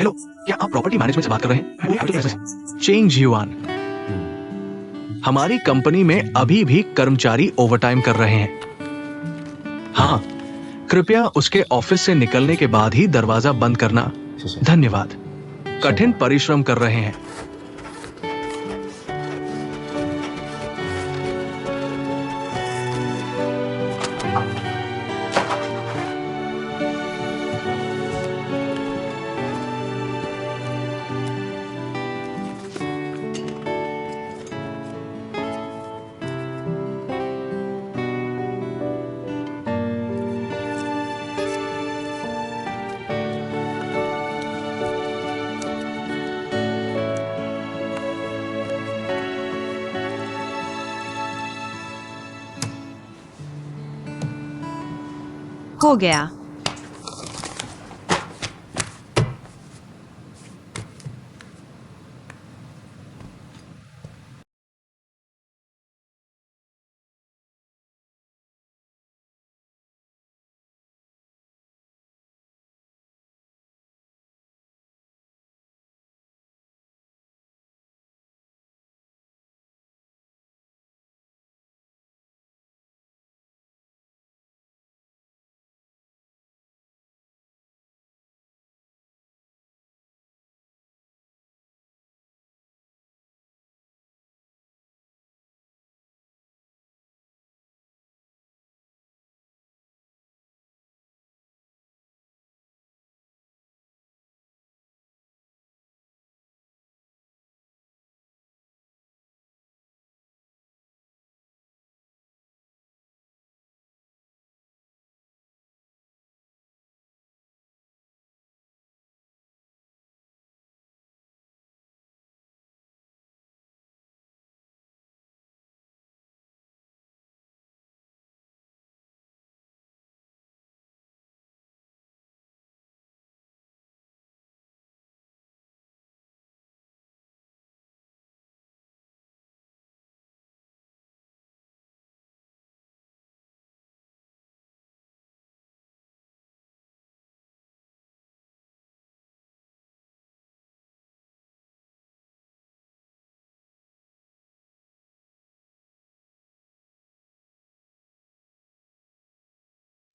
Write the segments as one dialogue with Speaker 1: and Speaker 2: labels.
Speaker 1: Hello, क्या आप property management से बात कर रहे हैं? चेंज युआन, हमारी कंपनी में अभी भी कर्मचारी ओवरटाइम कर रहे हैं। हाँ, कृपया उसके ऑफिस से निकलने के बाद ही दरवाजा बंद करना। धन्यवाद। कठिन परिश्रम कर रहे हैं।
Speaker 2: हो गया।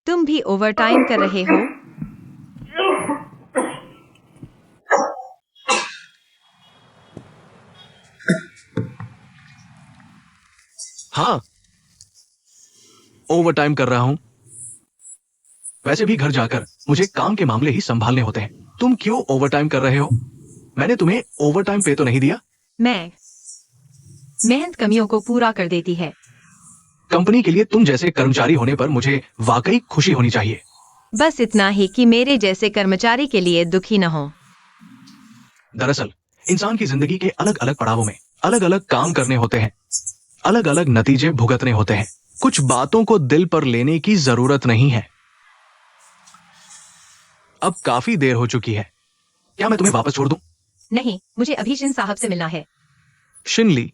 Speaker 2: तुम भी ओवरटाइम कर रहे हो?
Speaker 1: हाँ, ओवरटाइम कर रहा हूं। वैसे भी घर जाकर मुझे काम के मामले ही संभालने होते हैं। तुम क्यों ओवरटाइम कर रहे हो? मैंने तुम्हें ओवरटाइम पे तो नहीं दिया।
Speaker 2: मैं मेहनत कमियों को पूरा कर देती है।
Speaker 1: कंपनी के लिए तुम जैसे कर्मचारी होने पर मुझे वाकई खुशी होनी चाहिए।
Speaker 2: बस इतना ही कि मेरे जैसे कर्मचारी के लिए दुखी न हो।
Speaker 1: दरअसल इंसान की जिंदगी के अलग अलग पड़ावों में अलग अलग काम करने होते हैं, अलग अलग नतीजे भुगतने होते हैं। कुछ बातों को दिल पर लेने की जरूरत नहीं है। अब काफी देर हो चुकी है। क्या मैं तुम्हें वापस छोड़ दूं?
Speaker 2: नहीं, मुझे अभी शिन साहब से मिलना है।
Speaker 1: शिनली,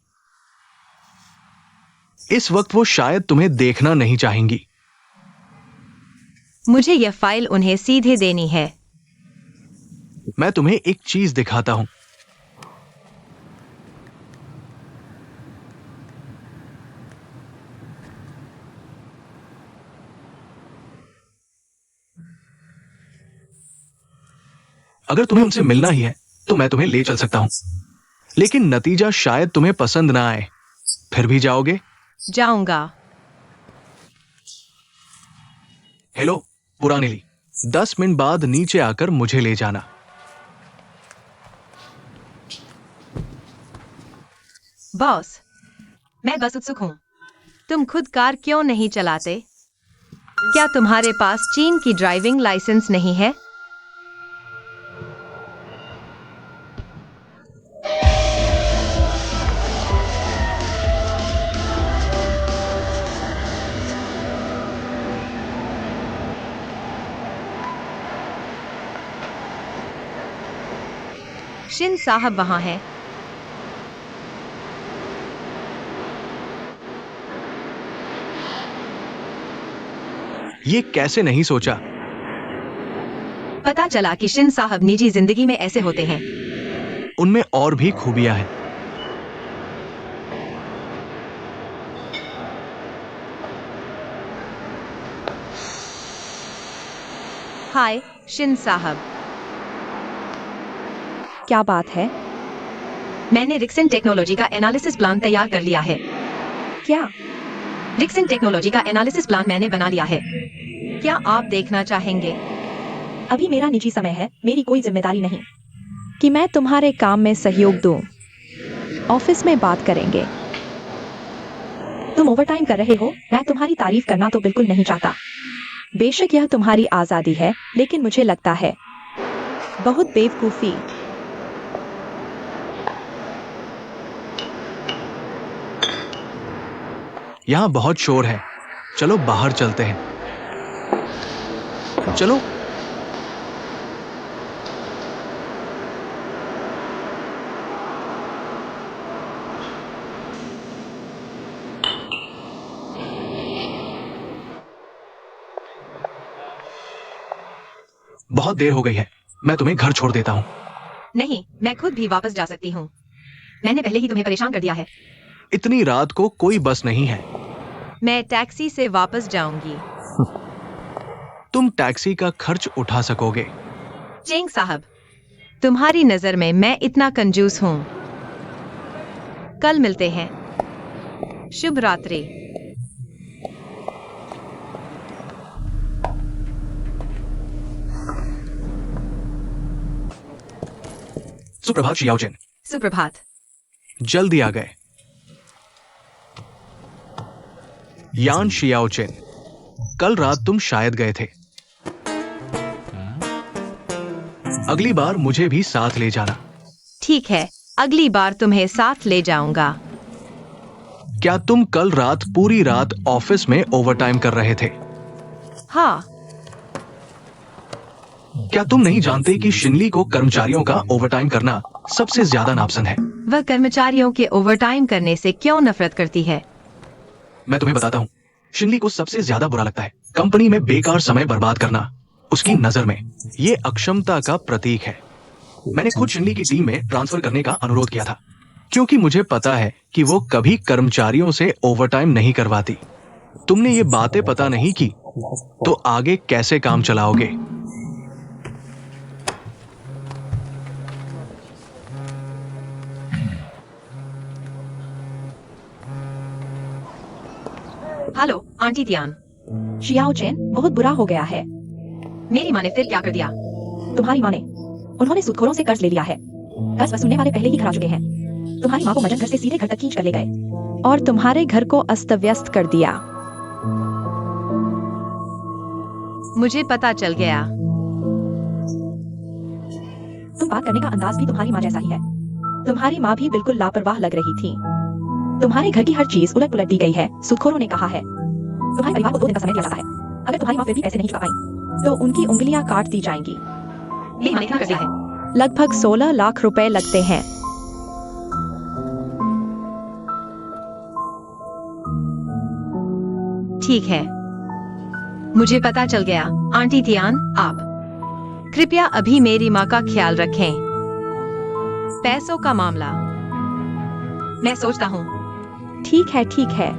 Speaker 1: इस वक्त वो शायद तुम्हें देखना नहीं चाहेंगी।
Speaker 2: मुझे यह फाइल उन्हें सीधे देनी है।
Speaker 1: मैं तुम्हें एक चीज दिखाता हूं। अगर तुम्हें उनसे मिलना ही है तो मैं तुम्हें ले चल सकता हूं, लेकिन नतीजा शायद तुम्हें पसंद ना आए। फिर भी जाओगे?
Speaker 2: जाऊंगा।
Speaker 1: हेलो पुरानी ली, 10 मिनट बाद नीचे आकर मुझे ले जाना।
Speaker 2: बॉस, मैं बस उत्सुक हूँ। तुम खुद कार क्यों नहीं चलाते? क्या तुम्हारे पास चीन की ड्राइविंग लाइसेंस नहीं है? शिन साहब वहां है।
Speaker 1: ये कैसे नहीं सोचा?
Speaker 2: पता चला कि शिन साहब निजी जिंदगी में ऐसे होते हैं।
Speaker 1: उनमें और भी खूबियां हैं।
Speaker 2: हाय शिन साहब,
Speaker 3: क्या बात है?
Speaker 2: मैंने रिक्सन टेक्नोलॉजी का एनालिसिस प्लान तैयार कर लिया है।
Speaker 3: क्या?
Speaker 2: रिक्सन टेक्नोलॉजी का एनालिसिस प्लान मैंने बना लिया है। क्या आप देखना चाहेंगे?
Speaker 3: अभी मेरा निजी समय है, मेरी कोई जिम्मेदारी नहीं कि मैं तुम्हारे काम में सहयोग दूं। ऑफिस में बात करेंगे। तुम ओवरटाइम कर रहे हो, मैं तुम्हारी तारीफ करना तो बिल्कुल नहीं चाहता। बेशक यह तुम्हारी आजादी है, लेकिन मुझे लगता है बहुत बेवकूफी।
Speaker 1: यहाँ बहुत शोर है, चलो बाहर चलते हैं। चलो। बहुत देर हो गई है, मैं तुम्हें घर छोड़ देता हूँ।
Speaker 2: नहीं, मैं खुद भी वापस जा सकती हूँ। मैंने पहले ही तुम्हें परेशान कर दिया है।
Speaker 1: इतनी रात को कोई बस नहीं है।
Speaker 2: मैं टैक्सी से वापस जाऊंगी।
Speaker 1: तुम टैक्सी का खर्च उठा सकोगे।
Speaker 2: चेंग साहब, तुम्हारी नजर में मैं इतना कंजूस हूँ? कल मिलते हैं। शुभ रात्रि।
Speaker 1: सुप्रभात शियाओचेन।
Speaker 2: सुप्रभात।
Speaker 1: जल्दी आ गए। यान शियाओचेन, कल रात तुम शायद गए थे। अगली बार मुझे भी साथ ले जाना।
Speaker 2: ठीक है, अगली बार तुम्हें साथ ले जाऊंगा।
Speaker 1: क्या तुम कल रात पूरी रात ऑफिस में ओवरटाइम कर रहे थे?
Speaker 2: हाँ।
Speaker 1: क्या तुम नहीं जानते कि शिनली को कर्मचारियों का ओवरटाइम करना सबसे ज्यादा नापसंद है?
Speaker 2: वह कर्मचारियों के ओवरटाइम करने से क्यों नफरत करती है?
Speaker 1: मैं तुम्हें बताता हूँ, शिनली को सबसे ज्यादा बुरा लगता है कंपनी में बेकार समय बर्बाद करना। उसकी नजर में ये अक्षमता का प्रतीक है। मैंने खुद शिनली की टीम में ट्रांसफर करने का अनुरोध किया था, क्योंकि मुझे पता है कि वो कभी कर्मचारियों से ओवरटाइम नहीं करवाती। तुमने ये बातें पता नहीं की तो आगे कैसे काम चलाओगे?
Speaker 2: Hello aunty Tian.
Speaker 3: शियाओचेन, बहुत बुरा हो गया है।
Speaker 2: मेरी माँ ने फिर क्या कर दिया?
Speaker 3: तुम्हारी माँ ने? उन्होंने सूदखोरों से कर्ज ले लिया है। कर्ज वसूलने वाले पहले ही खा चुके हैं। तुम्हारी माँ को मदन घर से सीधे घर तक खींच कर ले गए और तुम्हारे घर को अस्त व्यस्त कर दिया।
Speaker 2: मुझे पता चल गया।
Speaker 3: तुम बात करने का अंदाज भी तुम्हारी माँ जैसा ही है। तुम्हारी माँ भी बिल्कुल लापरवाह लग रही थी। तुम्हारे घर की हर चीज उलट पुलट दी गई है, सूदखोरों ने कहा है। तुम्हारे परिवार को 2 दिन का समय दिया जाता है। अगर तुम्हारी माँ फिर भी पैसे नहीं चुका पाई तो उनकी उंगलियां काट दी जाएंगी।
Speaker 2: मेरी माँ ने इतना कर दिया है।
Speaker 3: लगभग 16 लाख रुपए लगते हैं।
Speaker 2: ठीक है, मुझे पता चल गया। आंटी तियान, आप कृपया अभी मेरी माँ का ख्याल रखें। पैसों का मामला मैं सोचता हूँ।
Speaker 3: ठीक है, ठीक है।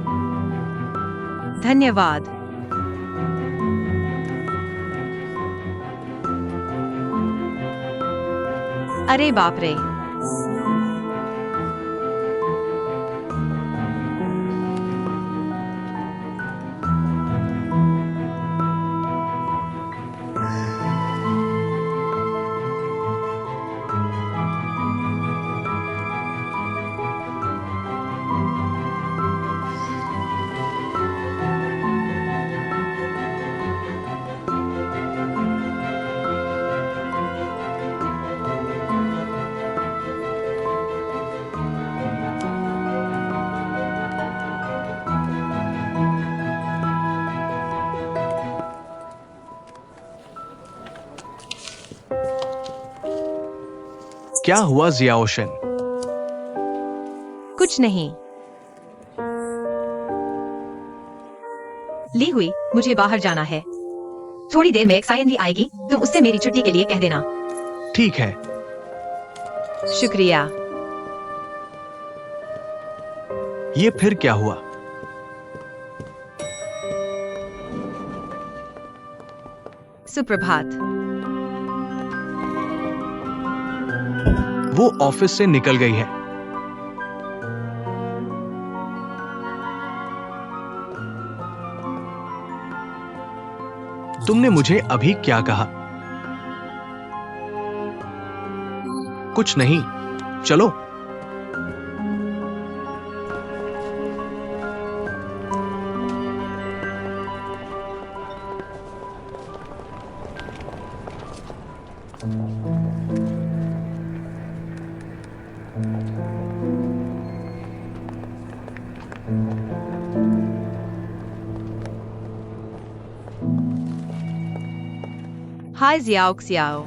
Speaker 2: धन्यवाद। अरे बाप रे।
Speaker 1: क्या हुआ जियाओशन?
Speaker 2: कुछ नहीं। ली हुई, मुझे बाहर जाना है। थोड़ी देर में सायन आएगी, तुम उससे मेरी छुट्टी के लिए कह देना।
Speaker 1: ठीक है।
Speaker 2: शुक्रिया।
Speaker 1: ये फिर क्या हुआ?
Speaker 2: सुप्रभात।
Speaker 1: वो ऑफिस से निकल गई है। तुमने मुझे अभी क्या कहा? कुछ नहीं, चलो।
Speaker 2: हाय जियाओ xiao।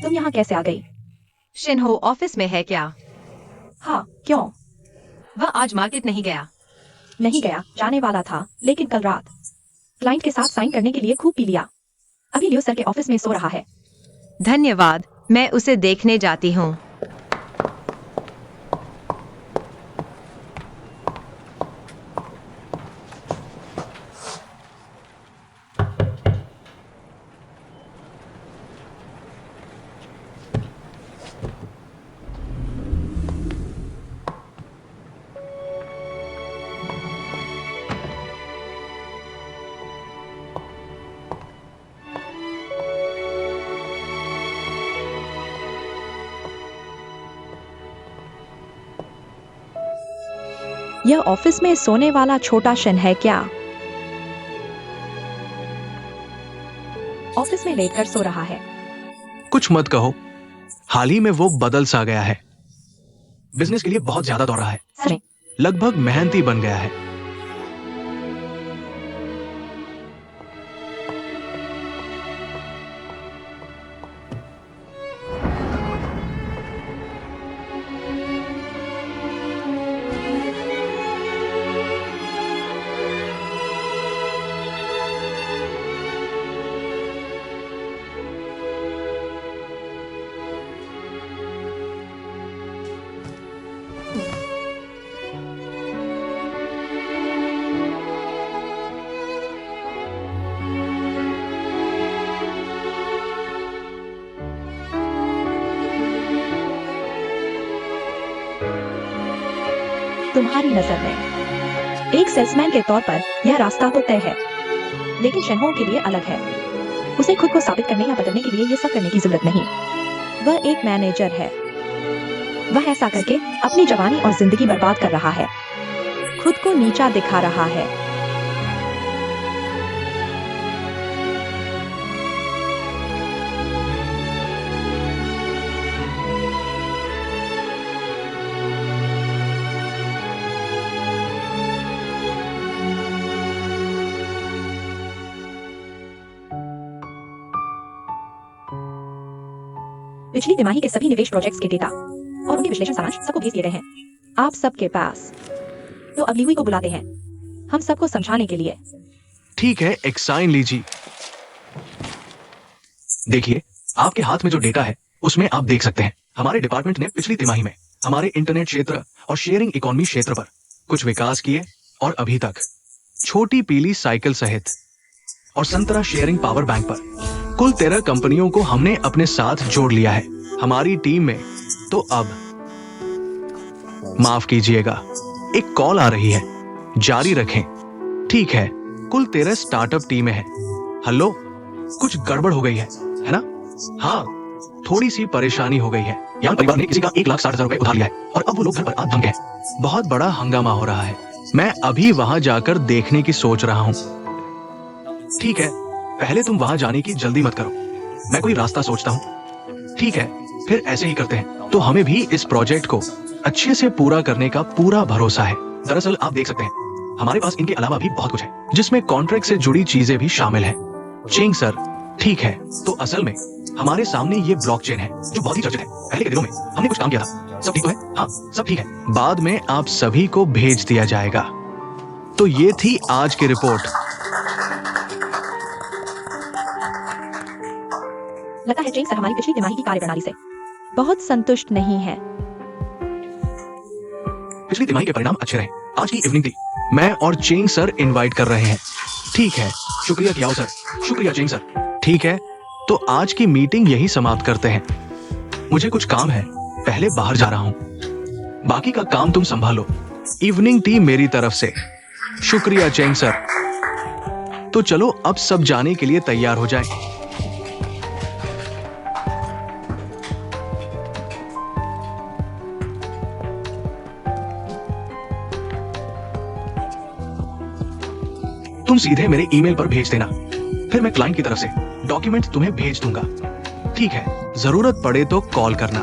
Speaker 3: तुम यहाँ कैसे आ गई?
Speaker 2: शिनहो ऑफिस में है क्या?
Speaker 3: हाँ, क्यों?
Speaker 2: वह आज मार्केट नहीं गया।
Speaker 3: नहीं गया, जाने वाला था, लेकिन कल रात क्लाइंट के साथ साइन करने के लिए खूब पी लिया। अभी लियो सर के ऑफिस में सो रहा है।
Speaker 2: धन्यवाद, मैं उसे देखने जाती हूँ।
Speaker 3: यह ऑफिस में सोने वाला छोटा शन है क्या? ऑफिस में लेटकर सो रहा है।
Speaker 1: कुछ मत कहो, हाल ही में वो बदल सा गया है। बिजनेस के लिए बहुत ज्यादा दौड़ रहा है,
Speaker 3: सच में?
Speaker 1: लगभग मेहनती बन गया है।
Speaker 3: तुम्हारी नजर में एक सेल्समैन के तौर पर यह रास्ता तो तय है, लेकिन शनहो के लिए अलग है। उसे खुद को साबित करने या बदलने के लिए ये सब करने की जरूरत नहीं। वह एक मैनेजर है। वह ऐसा करके अपनी जवानी और जिंदगी बर्बाद कर रहा है, खुद को नीचा दिखा रहा है। पिछली तिमाही के सभी निवेश प्रोजेक्ट्स के डेटा और उनके विश्लेषण सारांश सबको भेज दिए गए हैं आप सबके पास। तो अगली हुई को बुलाते हैं, हम सबको समझाने के लिए।
Speaker 1: ठीक है, एक साइन लीजिए। देखिए, आपके हाथ में जो डेटा है उसमें आप देख सकते हैं हमारे डिपार्टमेंट ने पिछली तिमाही में हमारे इंटरनेट क्षेत्र और शेयरिंग इकोनॉमी क्षेत्र पर कुछ विकास किए, और अभी तक छोटी पीली साइकिल सहित और संतरा शेयरिंग पावर बैंक पर कुल 13 कंपनियों को हमने अपने साथ जोड़ लिया है हमारी टीम में। तो अब माफ कीजिएगा, एक कॉल आ रही है, जारी रखें। ठीक है, कुल 13 स्टार्टअप टीमें हैं। हेलो, कुछ गड़बड़ हो गई है ना? हाँ, थोड़ी सी परेशानी हो गई है। यहाँ परिवार ने किसी का 1,60,000 रुपए उधार लिया है और अब वो लोग घर पर आग धमके हैं। बहुत बड़ा हंगामा हो रहा है। मैं अभी वहां जाकर देखने की सोच रहा हूँ। ठीक है, पहले तुम वहां जाने की जल्दी मत करो, मैं कोई रास्ता सोचता हूँ। ठीक है, फिर ऐसे ही करते हैं। तो हमें भी इस प्रोजेक्ट को अच्छे से पूरा करने का पूरा भरोसा है। दरअसल आप देख सकते हैं हमारे पास इनके अलावा भी बहुत कुछ है, जिसमें कॉन्ट्रैक्ट से जुड़ी चीजें भी शामिल हैं। चेंग सर, ठीक है, तो असल में हमारे सामने ये ब्लॉकचेन है जो बहुत ही चर्चित है। पहले के दिनों में हमने कुछ काम किया था। सब ठीक तो है? हाँ, सब ठीक है। बाद में आप सभी को भेज दिया जाएगा। तो ये थी आज की रिपोर्ट।
Speaker 3: लगता है चेंग सर हमारी पिछली तिमाही की कार्यप्रणाली से बहुत संतुष्ट नहीं है।
Speaker 1: पिछली तिमाही के परिणाम अच्छे रहे। आज की इवनिंग टी मैं और चेंग सर इनवाइट कर रहे हैं। ठीक है, शुक्रिया कियाओ सर, शुक्रिया चेंग सर। ठीक है, तो आज की मीटिंग यही समाप्त करते हैं। मुझे कुछ काम है, पहले बाहर जा रहा हूं। बाकी का काम तुम संभालो। इवनिंग टी मेरी तरफ से। शुक्रिया चेंग सर। तो चलो अब सब जाने के लिए तैयार हो जाए। तुम सीधे मेरे ईमेल पर भेज देना, फिर मैं क्लाइंट की तरफ से डॉक्यूमेंट तुम्हें भेज दूंगा। ठीक है, जरूरत पड़े तो कॉल करना।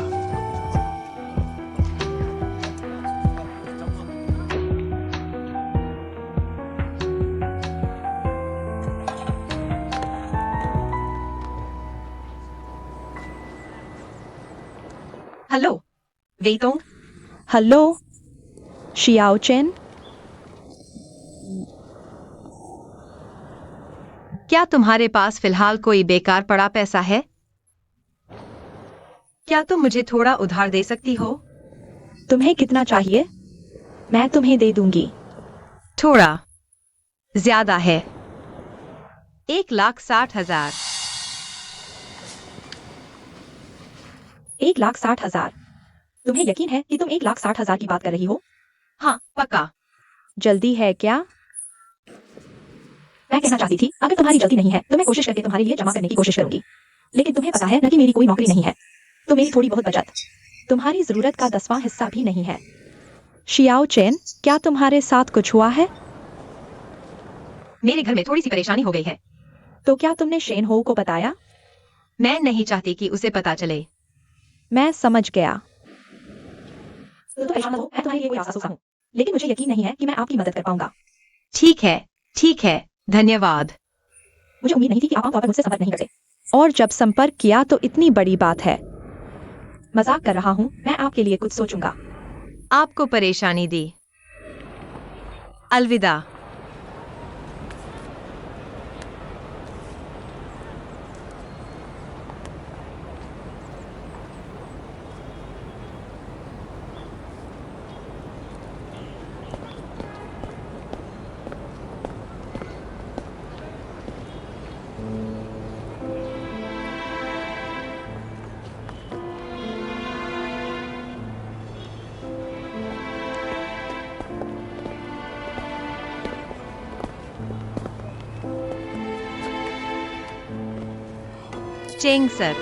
Speaker 2: Hello Weitong.
Speaker 3: Hello Xiao Chen.
Speaker 2: क्या तुम्हारे पास फिलहाल कोई बेकार पड़ा पैसा है? क्या तुम मुझे थोड़ा उधार दे सकती हो?
Speaker 3: तुम्हें कितना चाहिए? मैं तुम्हें दे दूंगी।
Speaker 2: थोड़ा ज्यादा है। 1,60,000।
Speaker 3: 1,60,000। तुम्हें यकीन है कि तुम 1,60,000 की बात कर रही हो?
Speaker 2: हाँ पक्का।
Speaker 3: जल्दी है क्या? मैं कहना चाहती थी, अगर तुम्हारी जल्दी नहीं है तो मैं कोशिश करके तुम्हारे लिए जमा करने की कोशिश करूंगी। लेकिन तुम्हें पता है न कि मेरी कोई नौकरी नहीं है, तो मेरी थोड़ी बहुत बचत तुम्हारी जरूरत का 10वां हिस्सा भी नहीं है। शियाओ चेन, क्या तुम्हारे साथ कुछ हुआ है?
Speaker 2: मेरे घर में थोड़ी सी परेशानी हो गई है।
Speaker 3: तो क्या तुमने शेन हो को बताया?
Speaker 2: मैं नहीं चाहती कि उसे पता चले।
Speaker 3: मैं समझ गया। तो परेशान मत हो, मैं तुम्हारे लिए कोई आसा हूँ, लेकिन मुझे यकीन नहीं है कि मैं आपकी मदद कर पाऊंगा।
Speaker 2: ठीक है, धन्यवाद।
Speaker 3: मुझे उम्मीद नहीं थी कि आप आमतौर पर मुझसे संपर्क नहीं करते, और जब संपर्क किया तो इतनी बड़ी बात है। मजाक कर रहा हूँ, मैं आपके लिए कुछ सोचूंगा।
Speaker 2: आपको परेशानी दी। अलविदा। Cheng sir.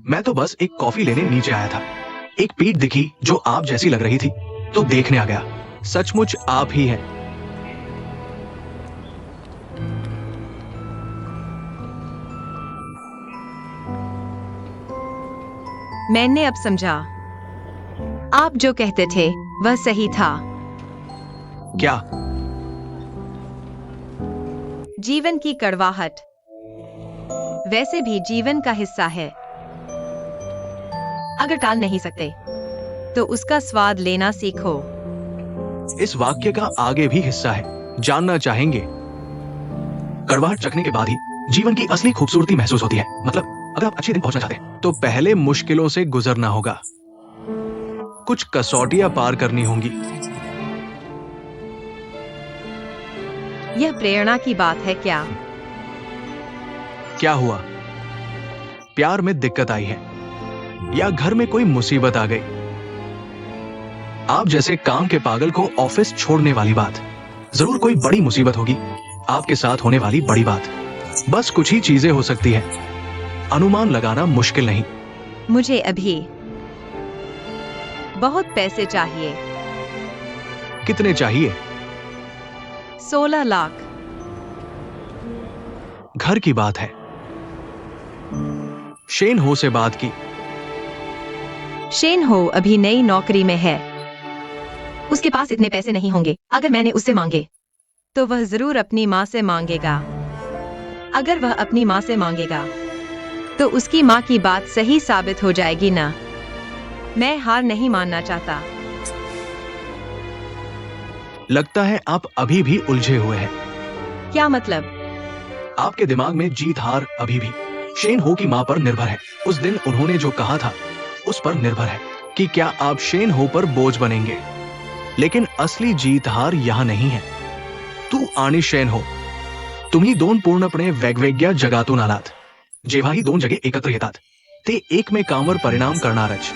Speaker 1: मैं तो बस एक कॉफी लेने नीचे आया था। एक पीठ दिखी जो आप जैसी लग रही थी, तो देखने आ गया। सचमुच आप ही हैं।
Speaker 2: मैंने अब समझा। आप जो कहते थे वह सही था।
Speaker 1: क्या?
Speaker 2: जीवन की कड़वाहट वैसे भी जीवन का हिस्सा है। अगर टाल नहीं सकते तो उसका स्वाद लेना सीखो।
Speaker 1: इस वाक्य का आगे भी हिस्सा है, जानना चाहेंगे? कड़वाहट चखने के बाद ही जीवन की असली खूबसूरती महसूस होती है। मतलब अगर आप अच्छे दिन पहुंचना चाहते हैं तो पहले मुश्किलों से गुजरना होगा, कुछ कसौटियां पार करनी होंगी।
Speaker 2: यह प्रेरणा की बात है क्या?
Speaker 1: क्या हुआ? प्यार में दिक्कत आई है, या घर में कोई मुसीबत आ गई? आप जैसे काम के पागल को ऑफिस छोड़ने वाली बात। जरूर कोई बड़ी मुसीबत होगी, आपके साथ होने वाली बड़ी बात। बस कुछ ही चीजें हो सकती हैं, अनुमान लगाना मुश्किल नहीं।
Speaker 2: मुझे अभी बहुत पैसे चाहिए।
Speaker 1: कितने चाहिए?
Speaker 2: 16 लाख।
Speaker 1: घर की बात है। शेन हो से बात की।
Speaker 2: शेन हो अभी नई नौकरी में है। उसके पास इतने पैसे नहीं होंगे। अगर मैंने उससे मांगे तो वह जरूर अपनी माँ से मांगेगा। अगर वह अपनी माँ से मांगेगा तो उसकी माँ की बात सही साबित हो जाएगी ना। मैं हार नहीं मानना चाहता।
Speaker 1: लगता है आप अभी भी उलझे हुए हैं।
Speaker 2: क्या मतलब?
Speaker 1: आपके दिमाग में जीत हार अभी भी शेन हो की मां पर निर्भर है। उस दिन उन्होंने जो कहा था उस पर निर्भर है कि क्या आप शेन हो पर बोझ बनेंगे। लेकिन असली जीत हार यहां नहीं है। तू आणि शेन हो, तुम्ही दोन पूर्णपणे वेगवेगळ्या जगातून आलात। जेव्हा ही दोन जगे एकत्र येतात ते एकमेकांवर परिणाम करणारच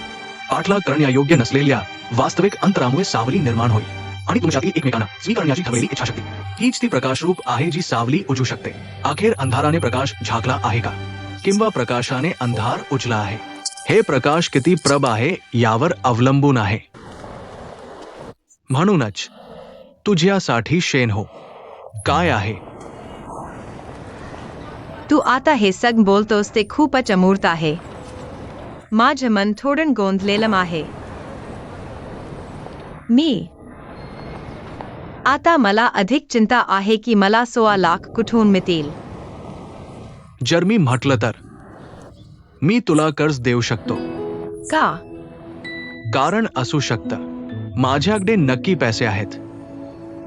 Speaker 1: पाठलाग करण्यायोग्य नसलेल्या वास्तविक अंतरामुळे सावली निर्माण होईल आणि तुमच्यातील एकमेकांना स्वीकारण्याची ठरलेली इच्छाशक्ती हीच ती प्रकाशरूप आहे जी सावली उजू शकते। अखेर अंधाराने प्रकाश झाकला आहे का, किंवा प्रकाशाने अंधार उजला आहे? हे प्रकाश किती प्रब आहे यावर अवलंबून आहे। म्हणूनच तुझ्यासाठी शेन हो काय आहे?
Speaker 2: तू आता हे सग बोलतोस ते खूपच अमूर्त आहे। माझं मन थोडं गोंधलेलं आहे। मी आता मला अधिक चिंता आहे की मला 16 लाख कुठून मिळतील।
Speaker 1: जर मी म्हटलं तर मी तुला कर्ज देऊ शकतो।
Speaker 2: का?
Speaker 1: कारण असू शकतं माझ्याकडे नक्की पैसे आहेत।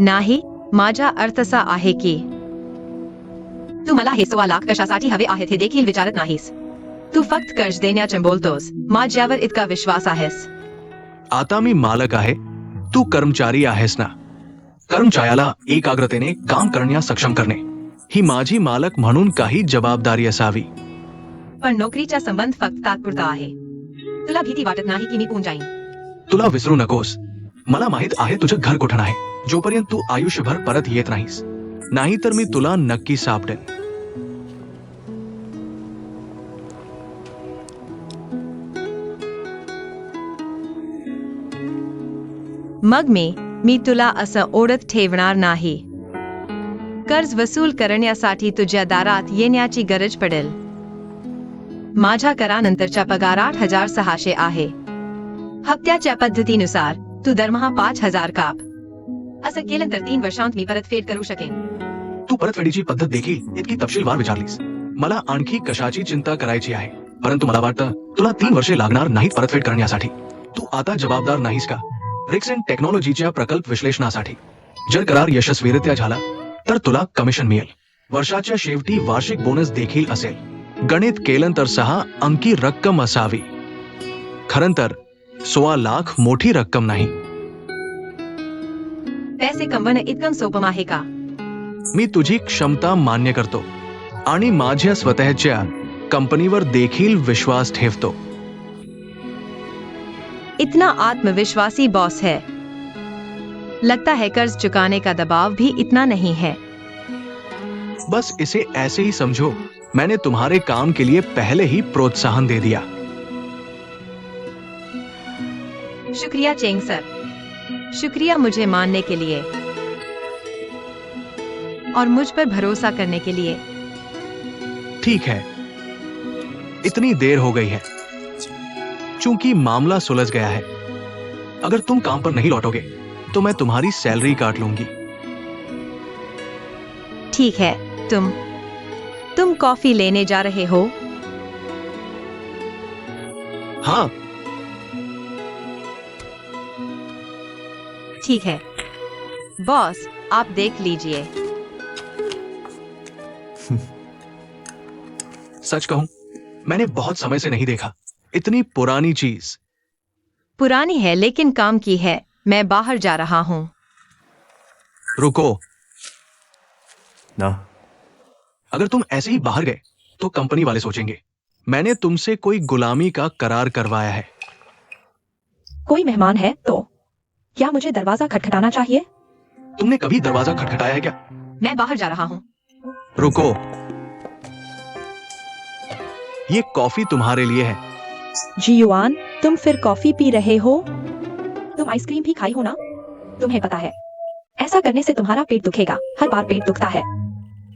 Speaker 2: नाही, माझा अर्थ असा आहे की तू मला हे 16 लाख कशासाठी हवे आहेत हे देखील विचारत नाहीस। तू फक्त कर्ज देण्याचे बोलतोस। माझ्यावर इतका विश्वास आहेस?
Speaker 1: आता मी मालक आहे, तू कर्मचारी आहेस ना। कर्मचाऱ्याला एकाग्रतेने काम करण्यास सक्षम करणे ही माझी मालक म्हणून काही जबाबदारी असावी।
Speaker 2: पण नोकरीचा संबंध फक्त तात्पुरता आहे। तुला भीती वाटत नाही की मी पुन जाईन?
Speaker 1: तुला विसरू नकोस, मला माहित आहे तुझं घर कुठं आहे। जोपर्यंत तू आयुष्यभर परत येत नाहीस, नाही तर मी तुला नक्की सापडेन।
Speaker 2: मग मी तुला असं ओढत ठेवणार नाही। कर्ज वसूल करण्यासाठी तुझ्या दारात येण्याची गरज पडेल। माझ्या करानंतरचा पगार 8,600 आहे। हप्त्याच्या पद्धतीनुसार तू दरमहा 5,000 काप। असं केलं तर 3 वर्षांत मी परतफेड करू शकेन।
Speaker 1: तू परतफेडीची पद्धत देखील इतकी तपशीलवार विचारलीस। मला आणखी कशाची चिंता करायची आहे, परंतु मला वाटतं तुला 3 वर्षे लागणार नाहीत परतफेड करण्यासाठी। तू आता जबाबदार नाहीस का रिक्सन टेक्नॉलॉजीच्या प्रकल्प विश्लेषणासाठी? जर करार यशस्वीरित्या झाला तर तुला कमिशन मिळेल। वर्षाच्या शेवटी वार्षिक बोनस देखील असेल। गणित केलं तर 6 अंकी रक्कम असावी। खरं तर 16 लाख मोठी रक्कम नाही।
Speaker 2: पैसे कमवणं इतकं सोपं आहे का?
Speaker 1: मी तुझी क्षमता मान्य करतो आणि माझ्या स्वतःच्या कंपनीवर देखील विश्वास ठेवतो।
Speaker 2: इतना आत्मविश्वासी बॉस है। लगता है कर्ज चुकाने का दबाव भी इतना नहीं है।
Speaker 1: बस इसे ऐसे ही समझो, मैंने तुम्हारे काम के लिए पहले ही प्रोत्साहन दे दिया।
Speaker 2: शुक्रिया चेंग सर, शुक्रिया मुझे मानने के लिए और मुझ पर भरोसा करने के लिए।
Speaker 1: ठीक है, इतनी देर हो गई है। चूंकि मामला सुलझ गया है, अगर तुम काम पर नहीं लौटोगे तो मैं तुम्हारी सैलरी काट लूंगी।
Speaker 2: ठीक है, तुम कॉफी लेने जा रहे हो?
Speaker 1: हाँ।
Speaker 2: ठीक है बॉस, आप देख लीजिए।
Speaker 1: सच कहूं, मैंने बहुत समय से नहीं देखा इतनी पुरानी चीज।
Speaker 2: पुरानी है लेकिन काम की है। मैं बाहर जा रहा हूं।
Speaker 1: रुको,
Speaker 4: ना
Speaker 1: अगर तुम ऐसे ही बाहर गए तो कंपनी वाले सोचेंगे मैंने तुमसे कोई गुलामी का करार करवाया है।
Speaker 3: कोई मेहमान है तो क्या मुझे दरवाजा खटखटाना चाहिए?
Speaker 1: तुमने कभी दरवाजा खटखटाया है क्या?
Speaker 2: मैं बाहर जा रहा हूं।
Speaker 1: रुको, ये कॉफी तुम्हारे लिए है।
Speaker 3: जीयुआन, तुम फिर कॉफी पी रहे हो? तुम आइसक्रीम भी खाई हो ना? तुम्हें पता है ऐसा करने से तुम्हारा पेट दुखेगा। हर बार पेट दुखता है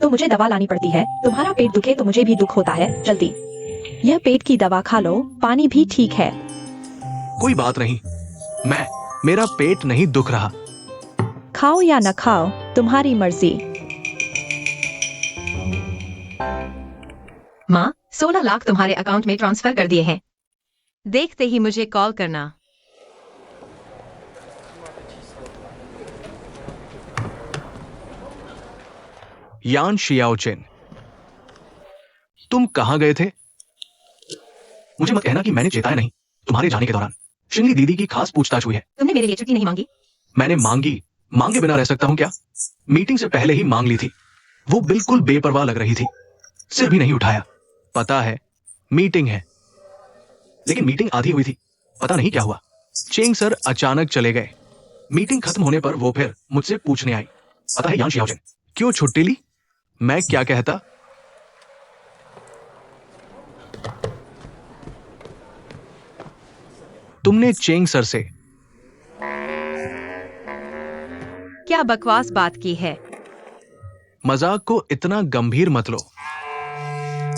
Speaker 3: तो मुझे दवा लानी पड़ती है। तुम्हारा पेट दुखे तो मुझे भी दुख होता है। जल्दी यह पेट की दवा खा लो। पानी भी ठीक है।
Speaker 1: कोई बात नहीं, मेरा पेट नहीं दुख रहा।
Speaker 3: खाओ या न खाओ, तुम्हारी मर्जी।
Speaker 2: माँ, 16 लाख तुम्हारे अकाउंट में ट्रांसफर कर दिए हैं। देखते ही मुझे कॉल करना।
Speaker 1: यान शियाओचेन, तुम कहां गए थे? मुझे मत कहना कि मैंने चेताया नहीं। तुम्हारे जाने के दौरान शिंगली दीदी की खास पूछताछ हुई है।
Speaker 2: तुमने मेरे लिए छुट्टी नहीं मांगी?
Speaker 1: मैंने मांगे बिना रह सकता हूं क्या? मीटिंग से पहले ही मांग ली थी। वो बिल्कुल बेपरवाह लग रही थी, सिर भी नहीं उठाया। पता है मीटिंग है, लेकिन मीटिंग आधी हुई थी। पता नहीं क्या हुआ, चेंग सर अचानक चले गए। मीटिंग खत्म होने पर वो फिर मुझसे पूछने आई, पता है यान शियाओजिन, क्यों छुट्टी ली? मैं क्या कहता? तुमने चेंग सर से
Speaker 2: क्या बकवास बात की है?
Speaker 1: मजाक को इतना गंभीर मत लो।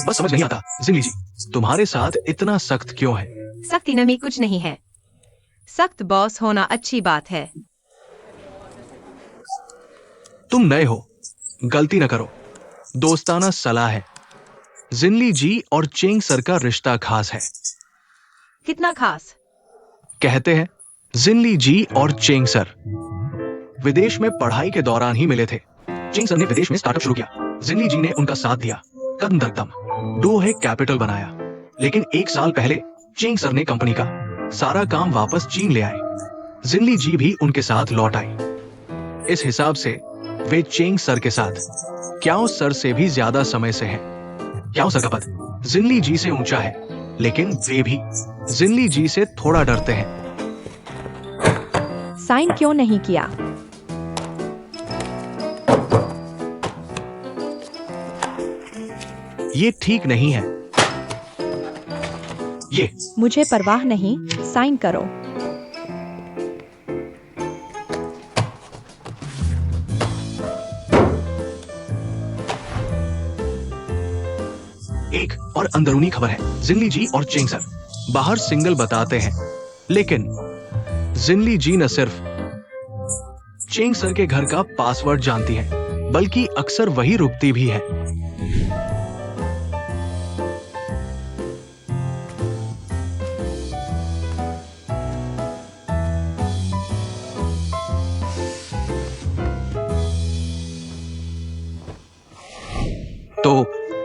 Speaker 1: बस समझ नहीं आता जिंगली जी, तुम्हारे साथ इतना सख्त क्यों है?
Speaker 2: सख्ती नमी कुछ नहीं है। सख्त बॉस होना अच्छी बात है।
Speaker 1: तुम नए हो, गलती न करो। दोस्ताना सलाह है। जिनली जी और चेंग सर का रिश्ता खास है।
Speaker 2: कितना खास?
Speaker 1: कहते हैं जिनली जी और चेंग सर विदेश में पढ़ाई के दौरान ही मिले थे। चेंग सर ने विदेश में स्टार्टअप शुरू किया, जिनली जी ने उनका साथ दिया, कदम दर कदम डो है कैपिटल बनाया। लेकिन 1 साल पहले चेंग सर ने कंपनी का सारा काम वापस चीन ले आए। जिनली जी भी उनके साथ लौट आई। इस हिसाब से वे चेंग सर के साथ क्याओ सर से भी ज्यादा समय से हैं। क्याओ सर का पद जिनली जी से ऊंचा है, लेकिन वे भी जिनली जी से थोड़ा डरते हैं।
Speaker 3: साइन क्यों नहीं किया?
Speaker 1: ये ठीक नहीं है। ये
Speaker 3: मुझे परवाह नहीं, साइन करो।
Speaker 1: एक और अंदरूनी खबर है, जिनली जी और चेंग सर बाहर सिंगल बताते हैं, लेकिन जिनली जी न सिर्फ चेंग सर के घर का पासवर्ड जानती है, बल्कि अक्सर वही रुकती भी है। तो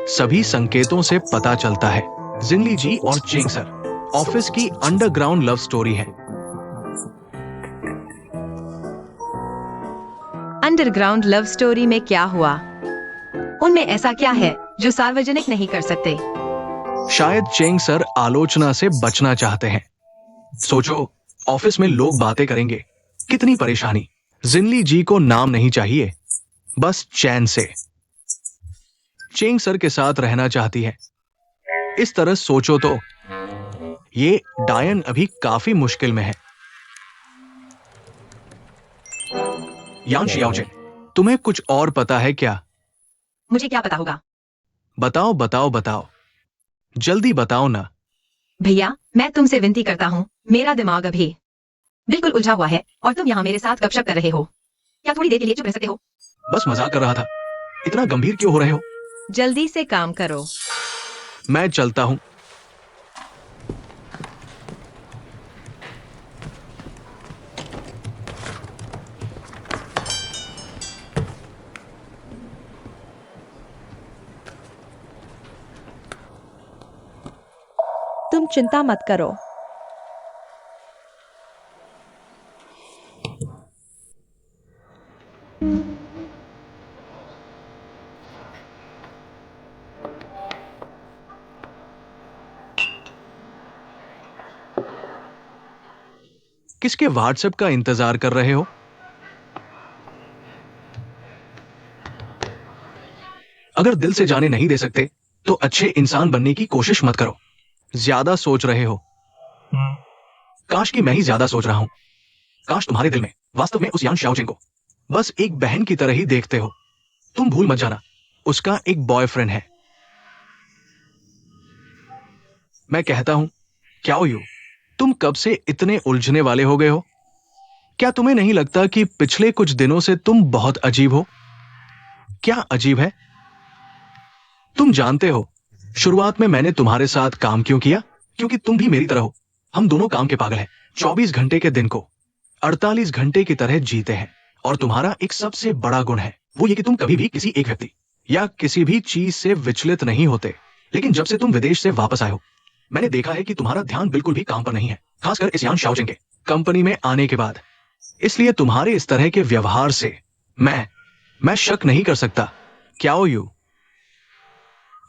Speaker 1: सभी संकेतों से पता चलता है जिनली जी और चेंग सर ऑफिस की अंडरग्राउंड लव स्टोरी है।
Speaker 2: अंडरग्राउंड लव स्टोरी में क्या हुआ? उनमें ऐसा क्या है जो सार्वजनिक नहीं कर सकते?
Speaker 1: शायद चेंग सर आलोचना से बचना चाहते हैं। सोचो, ऑफिस में लोग बातें करेंगे, कितनी परेशानी। जिनली जी को नाम नहीं चाहिए, बस चैन से चेंग सर के साथ रहना चाहती है। इस तरह सोचो तो ये डायन अभी काफी मुश्किल में है। यान शियाओजिन, तुम्हें कुछ और पता है क्या?
Speaker 2: मुझे क्या पता होगा?
Speaker 1: बताओ बताओ बताओ, जल्दी बताओ ना।
Speaker 2: भैया, मैं तुमसे विनती करता हूँ, मेरा दिमाग अभी बिल्कुल उलझा हुआ है और तुम यहाँ मेरे साथ गपशप कर रहे हो। क्या थोड़ी देर के लिए चुप रह सकते हो?
Speaker 1: बस मजाक कर रहा था। इतना गंभीर क्यों हो रहे हो?
Speaker 2: जल्दी से काम करो।
Speaker 1: मैं चलता हूं।
Speaker 3: तुम चिंता मत करो।
Speaker 1: किसके व्हाट्सएप का इंतजार कर रहे हो? अगर दिल से जाने नहीं दे सकते तो अच्छे इंसान बनने की कोशिश मत करो। ज्यादा सोच रहे हो। काश कि मैं ही ज्यादा सोच रहा हूं। काश तुम्हारे दिल में वास्तव में उस यान शाओजिन को बस एक बहन की तरह ही देखते हो। तुम भूल मत जाना, उसका एक बॉयफ्रेंड है। मैं कहता हूं, क्या हो यू, तुम कब से इतने उलझने वाले हो गए हो? क्या तुम्हें नहीं लगता कि पिछले कुछ दिनों से तुम बहुत अजीब हो? क्या अजीब है? तुम जानते हो, शुरुआत में मैंने तुम्हारे साथ काम क्यों किया? क्योंकि तुम भी मेरी तरह हो। हम दोनों काम के पागल हैं। 24 घंटे के दिन को 48 घंटे की तरह जीते हैं। और तुम्हारा एक सबसे बड़ा गुण है, वो ये कि तुम कभी भी किसी एक व्यक्ति या किसी भी चीज से विचलित नहीं होते। लेकिन जब से तुम विदेश से वापस आए हो, मैंने देखा है कि तुम्हारा ध्यान बिल्कुल भी काम पर नहीं है, खासकर इस यान शाओजिंग के कंपनी में आने के बाद। इसलिए तुम्हारे इस तरह के व्यवहार से मैं शक नहीं कर सकता। क्या हो यू?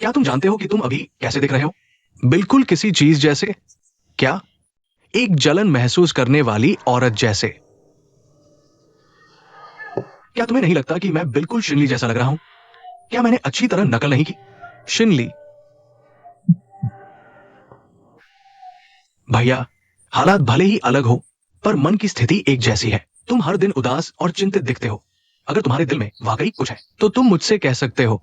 Speaker 1: क्या तुम जानते हो कि तुम अभी कैसे दिख रहे हो? बिल्कुल किसी चीज जैसे। क्या? एक जलन महसूस करने वाली औरत जैसे। क्या तुम्हें नहीं लगता कि मैं बिल्कुल शिनली जैसा लग रहा हूं? क्या मैंने अच्छी तरह नकल नहीं की? शिनली भैया, हालात भले ही अलग हो, पर मन की स्थिति एक जैसी है। तुम हर दिन उदास और चिंतित दिखते हो। अगर तुम्हारे दिल में वाकई कुछ है तो तुम मुझसे कह सकते हो।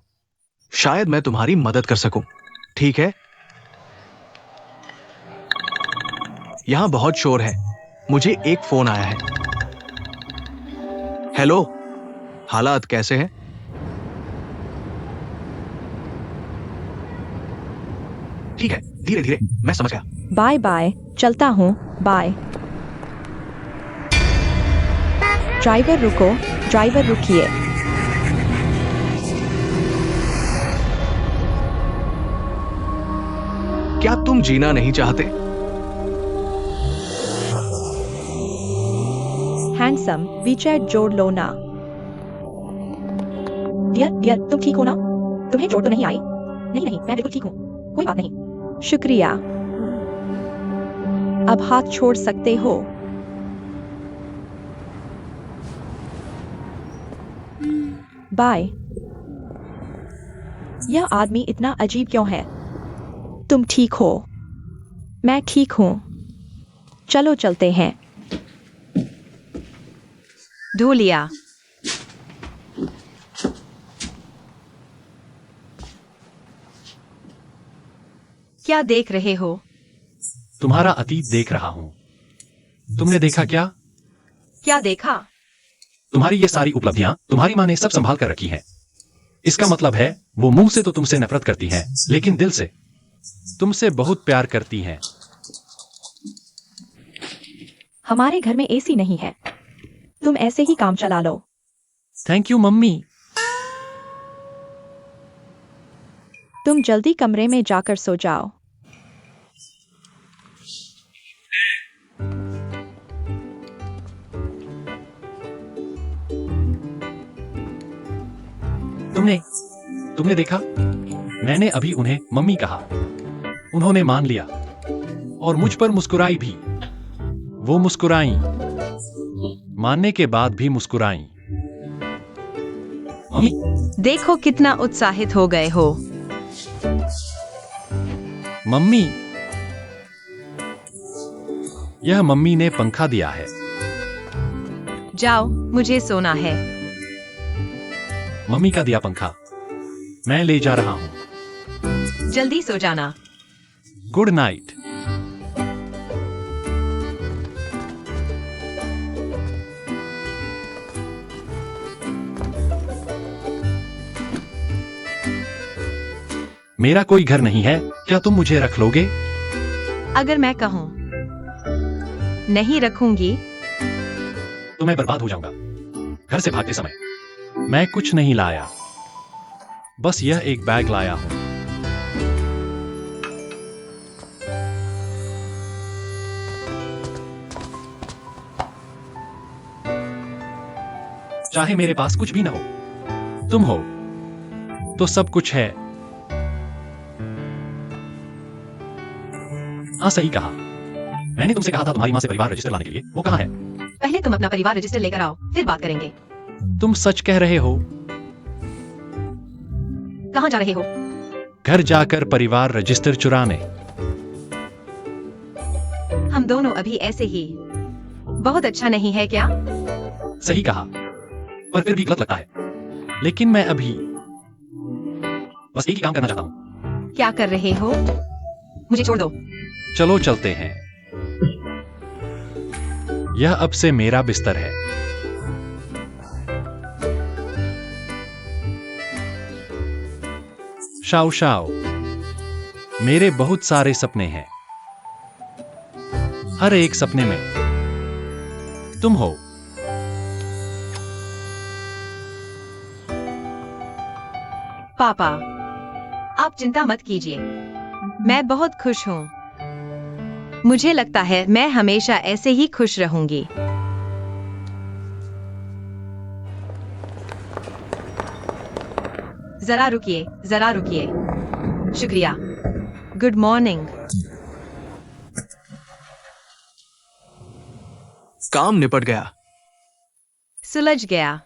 Speaker 1: शायद मैं तुम्हारी मदद कर सकूं। ठीक है? यहां बहुत शोर है। मुझे एक फोन आया है। हेलो, हालात कैसे हैं? ठीक है, धीरे धीरे, मैं समझ गया।
Speaker 3: बाय बाय, चलता हूँ, बाय। ड्राइवर रुको, ड्राइवर रुकिए।
Speaker 1: क्या तुम जीना नहीं चाहते?
Speaker 3: हैंडसम, वीचैट जोड़ लो ना। डियर डियर, तुम ठीक हो ना? तुम्हें चोट तो नहीं आई? नहीं नहीं, मैं बिल्कुल ठीक हूँ, कोई बात नहीं। शुक्रिया। अब हाथ छोड़ सकते हो। बाय। यह आदमी इतना अजीब क्यों है? तुम ठीक हो? मैं ठीक हूँ। चलो चलते हैं।
Speaker 2: ढूलिया। क्या देख रहे हो?
Speaker 5: तुम्हारा अतीत देख रहा हूं। तुमने देखा क्या?
Speaker 2: क्या देखा?
Speaker 5: तुम्हारी ये सारी उपलब्धियां तुम्हारी माँ ने सब संभाल कर रखी हैं। इसका मतलब है वो मुंह से तो तुमसे नफरत करती हैं, लेकिन दिल से तुमसे बहुत प्यार करती हैं।
Speaker 3: हमारे घर में एसी नहीं है, तुम ऐसे ही काम चला लो।
Speaker 5: Thank you mummy.
Speaker 3: तुम जल्दी कमरे में जाकर सो जाओ।
Speaker 5: तुमने देखा? मैंने अभी उन्हें मम्मी कहा। उन्होंने मान लिया और मुझ पर मुस्कुराई भी। वो मुस्कुराई, मानने के बाद भी मुस्कुराई। मम्मी,
Speaker 2: देखो कितना उत्साहित हो गए हो।
Speaker 5: मम्मी, यह मम्मी ने पंखा दिया है।
Speaker 2: जाओ, मुझे सोना है।
Speaker 5: मम्मी का दिया पंखा मैं ले जा रहा हूं।
Speaker 2: जल्दी सो जाना।
Speaker 5: Good night. मेरा कोई घर नहीं है, क्या तुम मुझे रख लोगे?
Speaker 2: अगर मैं कहूं नहीं रखूंगी
Speaker 5: तो मैं बर्बाद हो जाऊंगा। घर से भागते समय मैं कुछ नहीं लाया, बस यह एक बैग लाया हूं। चाहे मेरे पास कुछ भी ना हो, तुम हो तो सब कुछ है। हाँ, सही कहा। मैंने तुमसे कहा था तुम्हारी माँ से परिवार रजिस्टर लाने के लिए। वो कहाँ है?
Speaker 2: पहले तुम अपना परिवार रजिस्टर लेकर आओ, फिर बात करेंगे।
Speaker 5: तुम सच कह रहे हो?
Speaker 2: कहाँ जा रहे हो?
Speaker 5: घर जाकर परिवार रजिस्टर चुराने।
Speaker 2: हम दोनों अभी ऐसे ही। बहुत अच्छा नहीं है क्या?
Speaker 5: सही कहा, पर फिर भी गलत लगता है। लेकिन मैं अभी बस एक ही काम करना चाहता हूँ।
Speaker 2: क्या कर रहे हो? मुझे छोड़ दो।
Speaker 5: चलो चलते हैं। यह अब से मेरा बिस्तर है। शाओ शाओ, मेरे बहुत सारे सपने हैं। हर एक सपने में तुम हो।
Speaker 2: पापा, आप चिंता मत कीजिए, मैं बहुत खुश हूँ। मुझे लगता है मैं हमेशा ऐसे ही खुश रहूंगी। जरा रुकिए, जरा रुकिए। शुक्रिया। Good morning.
Speaker 1: काम निपट गया।
Speaker 2: सुलझ गया।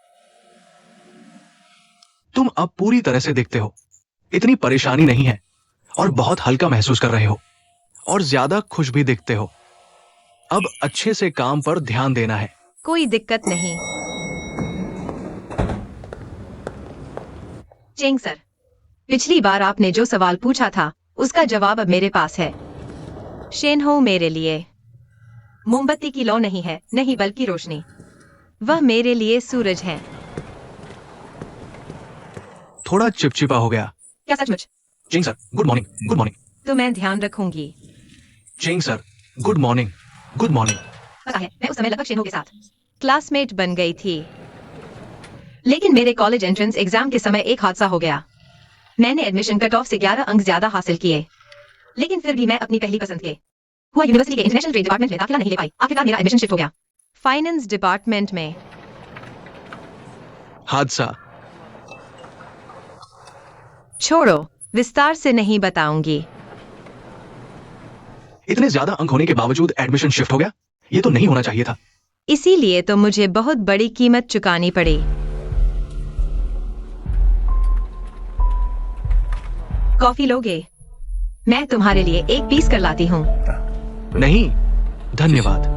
Speaker 1: तुम अब पूरी तरह से दिखते हो, इतनी परेशानी नहीं है और बहुत हल्का महसूस कर रहे हो और ज्यादा खुश भी दिखते हो। अब अच्छे से काम पर ध्यान देना है।
Speaker 2: कोई दिक्कत नहीं। चेंग सर, पिछली बार आपने जो सवाल पूछा था उसका जवाब अब मेरे पास है। शेन हो मेरे लिए मोमबत्ती की लौ नहीं है, नहीं बल्कि रोशनी। वह मेरे लिए सूरज है।
Speaker 1: थोड़ा चिपचिपा हो गया।
Speaker 2: क्या सचमुच?
Speaker 1: Ching sir, good morning. Good morning.
Speaker 2: तो मैं ध्यान रखूंगी।
Speaker 1: Ching sir, good morning. Good morning.
Speaker 2: पता है, मैं उस समय लगभग शेनो के साथ क्लासमेट बन गई थी, लेकिन मेरे कॉलेज एंट्रेंस एग्जाम के समय एक हादसा हो गया। मैंने एडमिशन कट ऑफ से 11 अंक ज्यादा हासिल किए, लेकिन फिर भी मैं अपनी पहली पसंद के हुआ यूनिवर्सिटी के इंटरनेशनल ट्रेड डिपार्टमेंट में दाखिला नहीं ले पाई। आखिरकार मेरा एडमिशन शिफ्ट हो गया फाइनेंस डिपार्टमेंट में।
Speaker 1: हादसा।
Speaker 2: छोड़ो, विस्तार से नहीं बताऊंगी।
Speaker 1: इतने ज्यादा अंक होने के बावजूद एडमिशन शिफ्ट हो गया? ये तो नहीं होना चाहिए था।
Speaker 2: इसीलिए तो मुझे बहुत बड़ी कीमत चुकानी पड़ी। कॉफी लोगे? मैं तुम्हारे लिए एक पीस कर लाती हूँ।
Speaker 1: नहीं, धन्यवाद।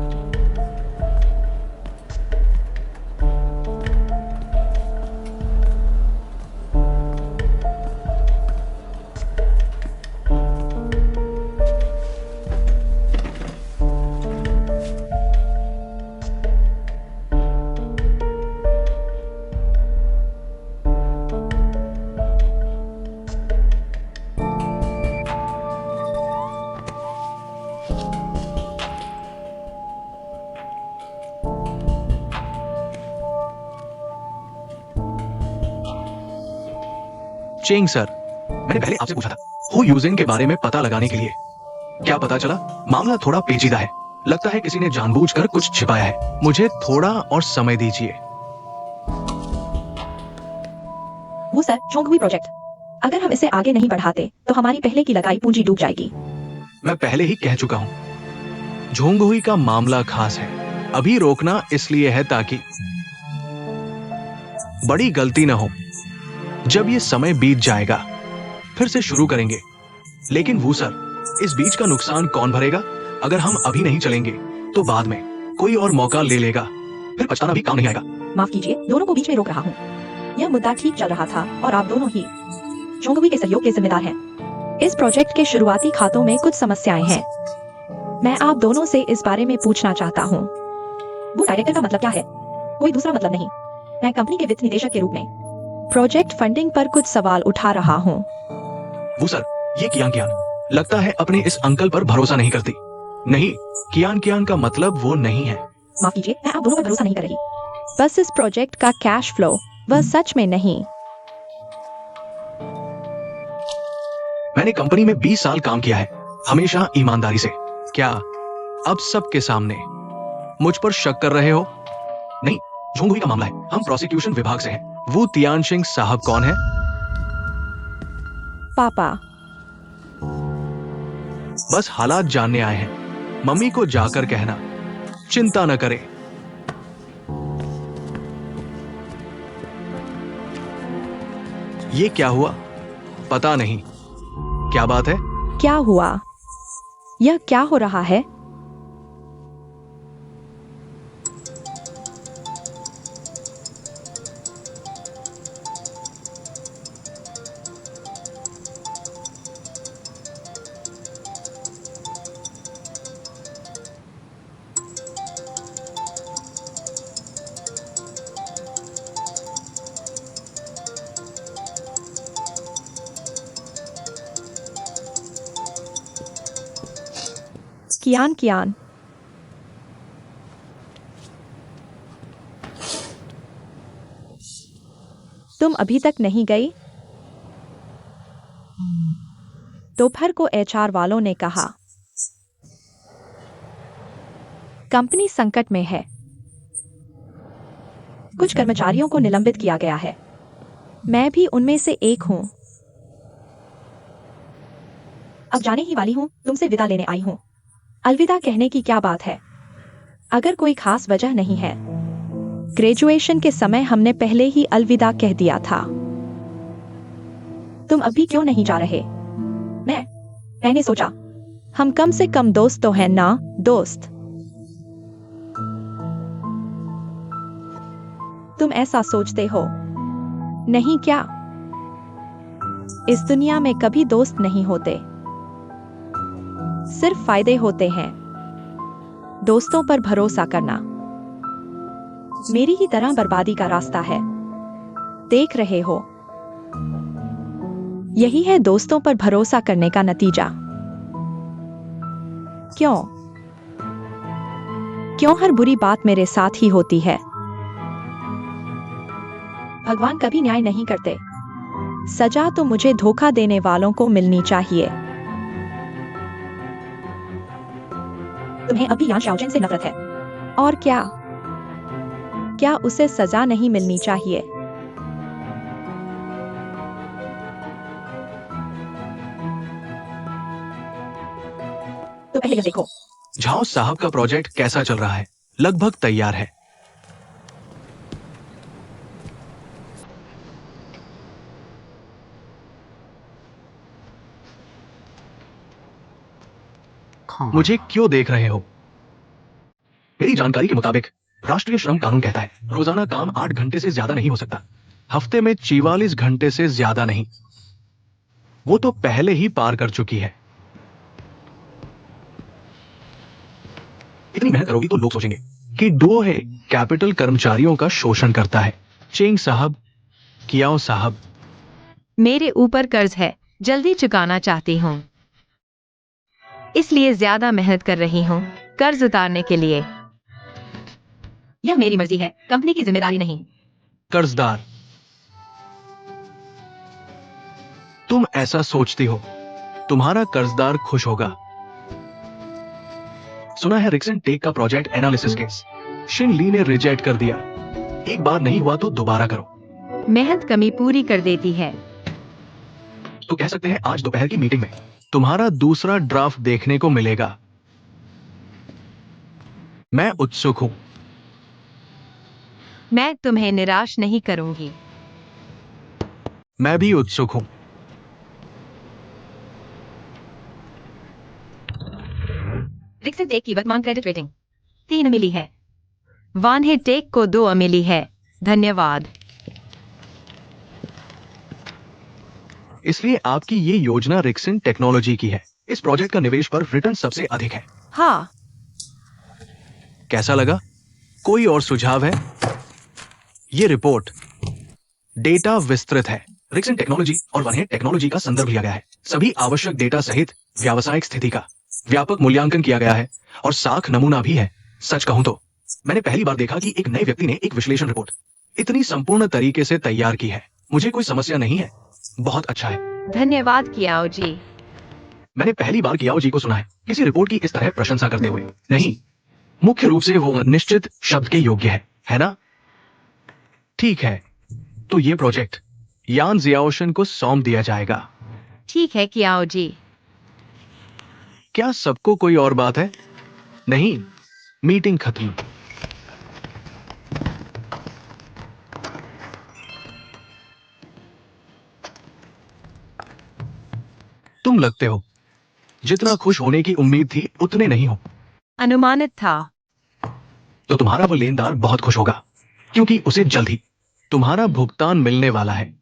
Speaker 1: चेंग सर, मैंने पहले आपसे पूछा था हु यूजिंग के बारे में पता लगाने के लिए। क्या पता चला? मामला थोड़ा पेचीदा है। लगता है किसी ने जानबूझकर कुछ छिपाया है। मुझे थोड़ा और समय दीजिए।
Speaker 3: वो सर, चोंगहुई प्रोजेक्ट, अगर हम इसे आगे नहीं बढ़ाते तो हमारी पहले की लगाई पूंजी डूब जाएगी।
Speaker 1: मैं पहले ही कह चुका हूं, झोंगहुई का मामला खास है। अभी रोकना इसलिए है ताकि बड़ी गलती ना हो। जब ये समय बीत जाएगा फिर से शुरू करेंगे। लेकिन वो सर, इस बीच का नुकसान कौन भरेगा? अगर हम अभी नहीं चलेंगे तो बाद में कोई और मौका ले लेगा, फिर पछताना भी काम नहीं आएगा।
Speaker 3: माफ कीजिए, दोनों को बीच में रोक रहा हूँ। यह मुद्दा ठीक चल रहा था और आप दोनों ही चोंगहुई के सहयोग के जिम्मेदार हैं। इस प्रोजेक्ट के शुरुआती खातों में कुछ समस्याएं हैं। मैं आप दोनों से इस बारे में पूछना चाहता हूँ। वो डायरेक्टर का मतलब क्या है? कोई दूसरा मतलब नहीं। मैं कंपनी के वित्त निदेशक के रूप में प्रोजेक्ट फंडिंग पर कुछ सवाल उठा रहा हूँ।
Speaker 1: वो सर, ये कियान लगता है अपने इस अंकल पर भरोसा नहीं करती। नहीं, कियान का मतलब वो नहीं है।
Speaker 3: माफ कीजिए, मैं आप दोनों पर भरोसा नहीं कर रही। बस इस प्रोजेक्ट का कैश फ्लो, वह सच में नहीं।
Speaker 1: मैंने कंपनी में 20 साल काम किया है, हमेशा ईमानदारी से। क्या अब सबके सामने मुझ पर शक कर रहे हो? नहीं, झोंगहुई का मामला है। हम प्रोसिक्यूशन विभाग से हैं। वो तियानशिंग साहब कौन है?
Speaker 3: पापा।
Speaker 1: बस हालात जानने आए हैं। मम्मी को जाकर कहना चिंता न करे। ये क्या हुआ? पता नहीं। क्या बात है?
Speaker 3: क्या हुआ? यह क्या हो रहा है? कियान, तुम अभी तक नहीं गई? दोपहर को एचआर वालों ने कहा, कंपनी संकट में है। कुछ कर्मचारियों को निलंबित किया गया है। मैं भी उनमें से एक हूं। अब जाने ही वाली हूं, तुमसे विदा लेने आई हूं। अलविदा कहने की क्या बात है, अगर कोई खास वजह नहीं है। ग्रेजुएशन के समय हमने पहले ही अलविदा कह दिया था। तुम अभी क्यों नहीं जा रहे? मैंने सोचा हम कम से कम दोस्त तो हैं ना, दोस्त। तुम ऐसा सोचते हो नहीं क्या? इस दुनिया में कभी दोस्त नहीं होते, सिर्फ फायदे होते हैं। दोस्तों पर भरोसा करना मेरी ही तरह बर्बादी का रास्ता है। देख रहे हो, यही है दोस्तों पर भरोसा करने का नतीजा। क्यों हर बुरी बात मेरे साथ ही होती है? भगवान कभी न्याय नहीं करते। सजा तो मुझे धोखा देने वालों को मिलनी चाहिए। तुम्हें अभी यान शाओजिन से नफरत है। और क्या उसे सजा नहीं मिलनी चाहिए? तो पहले यह देखो,
Speaker 1: झाओ साहब का प्रोजेक्ट कैसा चल रहा है? लगभग तैयार है। मुझे क्यों देख रहे हो? मेरी जानकारी के मुताबिक राष्ट्रीय श्रम कानून कहता है रोजाना काम 8 घंटे से ज्यादा नहीं हो सकता। हफ्ते में 44 घंटे से ज्यादा नहीं। वो तो पहले ही पार कर चुकी है। इतनी मेहनत करोगी तो लोग सोचेंगे कि डोहे कैपिटल कर्मचारियों का शोषण करता है। चेंग साहब, कियाओ साहब,
Speaker 2: मेरे ऊपर कर्ज है, जल्दी चुकाना चाहती हूँ, इसलिए ज्यादा मेहनत कर रही हूँ कर्ज उतारने के लिए। यह मेरी मर्जी है, कंपनी की जिम्मेदारी नहीं।
Speaker 1: कर्जदार, तुम ऐसा सोचती हो तुम्हारा कर्जदार खुश होगा? सुना है रिक्सन टेक का प्रोजेक्ट एनालिसिस केस शिन ली ने रिजेक्ट कर दिया। एक बार नहीं हुआ तो दोबारा करो।
Speaker 2: मेहनत कमी पूरी कर देती है।
Speaker 1: तो कह सकते हैं आज दोपहर की मीटिंग में तुम्हारा दूसरा ड्राफ्ट देखने को मिलेगा। मैं उत्सुक हूं।
Speaker 2: मैं तुम्हें निराश नहीं करूंगी।
Speaker 1: मैं भी उत्सुक हूं।
Speaker 2: रिक्सन टेक की वर्तमान क्रेडिट रेटिंग 3 मिली है। वानहे टेक को 2 मिली है। धन्यवाद।
Speaker 1: इसलिए आपकी ये योजना रिक्सन टेक्नोलॉजी की है। इस प्रोजेक्ट का निवेश पर रिटर्न सबसे अधिक है।
Speaker 2: हाँ,
Speaker 1: कैसा लगा? कोई और सुझाव है? ये रिपोर्ट डेटा विस्तृत है। रिक्सन टेक्नोलॉजी और वनहे टेक्नोलॉजी का संदर्भ लिया गया है। सभी आवश्यक डेटा सहित व्यावसायिक स्थिति का व्यापक मूल्यांकन किया गया है और साख नमूना भी है। सच कहूं तो मैंने पहली बार देखा कि एक नए व्यक्ति ने एक विश्लेषण रिपोर्ट इतनी संपूर्ण तरीके से तैयार की है। मुझे कोई समस्या नहीं है। बहुत अच्छा है।
Speaker 2: धन्यवाद कियाओ जी।
Speaker 1: मैंने पहली बार कियाओ जी को सुना है किसी रिपोर्ट की इस तरह प्रशंसा करते हुए। नहीं, मुख्य रूप से वो निश्चित शब्द के योग्य है ना? ठीक है, तो ये प्रोजेक्ट यान जियाओशन को सौंप दिया जाएगा।
Speaker 2: ठीक है कियाओ जी।
Speaker 1: क्या सबको कोई और बात है? नहीं, मीटिंग खत्म। तुम लगते हो जितना खुश होने की उम्मीद थी उतने नहीं हो।
Speaker 2: अनुमानित था।
Speaker 1: तो तुम्हारा वो लेनदार बहुत खुश होगा क्योंकि उसे जल्द ही तुम्हारा भुगतान मिलने वाला है।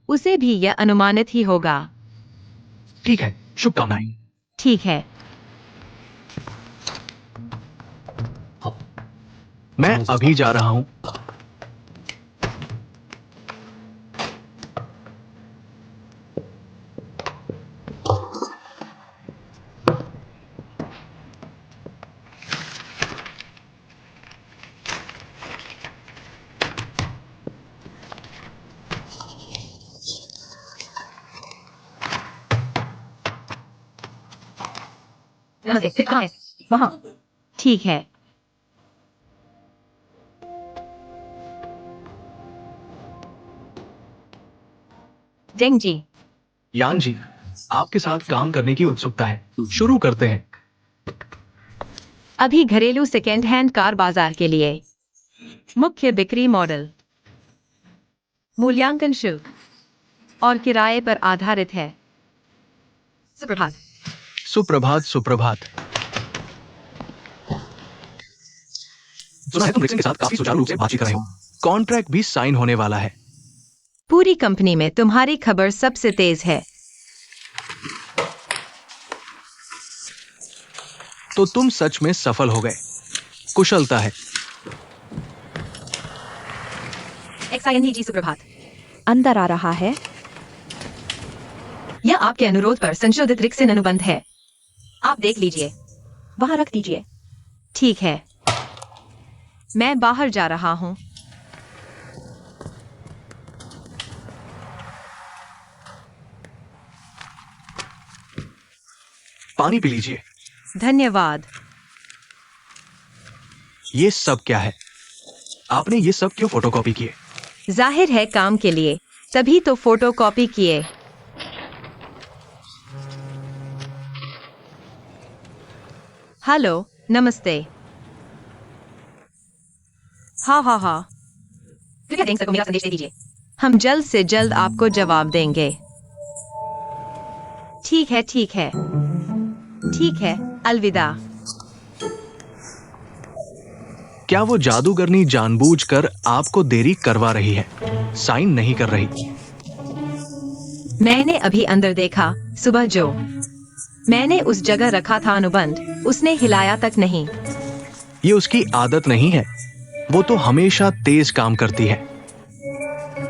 Speaker 2: उसे भी यह अनुमानित ही होगा।
Speaker 1: ठीक है, शुभकामनाएं।
Speaker 2: ठीक है।
Speaker 1: मैं अभी जा रहा हूं।
Speaker 2: कहाँ है?
Speaker 3: वहाँ।
Speaker 2: ठीक है। डेंग जी,
Speaker 1: यान जी, आपके साथ काम करने की उत्सुकता है। शुरू करते हैं।
Speaker 2: अभी घरेलू सेकेंड हैंड कार बाजार के लिए मुख्य बिक्री मॉडल, मूल्यांकन शुल्क और किराए पर आधारित है। सुप्रभात।
Speaker 1: सुप्रभात सुप्रभात। सुना है तुम रिक्सन के साथ काफी सुचारू रूप से बातचीत कर रहे हो। कॉन्ट्रैक्ट भी साइन होने वाला है।
Speaker 2: पूरी कंपनी में तुम्हारी खबर सबसे तेज है।
Speaker 1: तो तुम सच में सफल हो गए। कुशलता है।
Speaker 2: XING जी, सुप्रभात।
Speaker 3: अंदर आ रहा है।
Speaker 2: यह आपके अनुरोध पर संशोधित रिक्सन अनुबंध है। आप देख लीजिए।
Speaker 3: वहाँ रख दीजिए।
Speaker 2: ठीक है, मैं बाहर जा रहा हूँ।
Speaker 1: पानी पी लीजिए।
Speaker 2: धन्यवाद।
Speaker 1: ये सब क्या है? आपने ये सब क्यों फोटोकॉपी किए?
Speaker 2: जाहिर है काम के लिए, तभी तो फोटोकॉपी किए। हेलो, नमस्ते। हाँ। कृपया डेंग सर को मेरा संदेश दे दीजिए। हम जल्द से जल्द आपको जवाब देंगे। ठीक है, अलविदा।
Speaker 1: क्या वो जादूगरनी जानबूझकर आपको देरी करवा रही है? साइन नहीं कर रही।
Speaker 2: मैंने अभी अंदर देखा। सुबह जो मैंने उस जगह रखा था अनुबंध, उसने हिलाया तक नहीं।
Speaker 1: ये उसकी आदत नहीं है। वो तो हमेशा तेज काम करती है।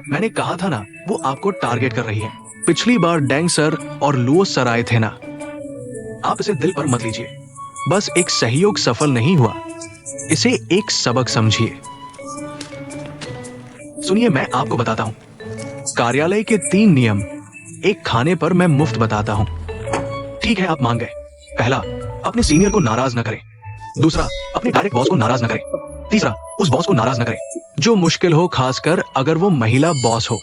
Speaker 1: मैंने कहा था ना, वो आपको टारगेट कर रही है। पिछली बार डेंग सर और लुओस सर आए थे ना। आप इसे दिल पर मत लीजिए। बस एक सहयोग सफल नहीं हुआ। इसे एक सबक समझिए। सुनिए, मैं आपको बताता हूं। कार्यालय के 3 नियम एक खाने पर मैं मुफ्त बताता हूं। ठीक है, आप मान गए। पहला, अपने सीनियर को नाराज न करें। दूसरा, अपने डायरेक्ट बॉस को नाराज न करें। तीसरा, उस बॉस को नाराज न करें जो मुश्किल हो, खासकर अगर वो महिला बॉस हो।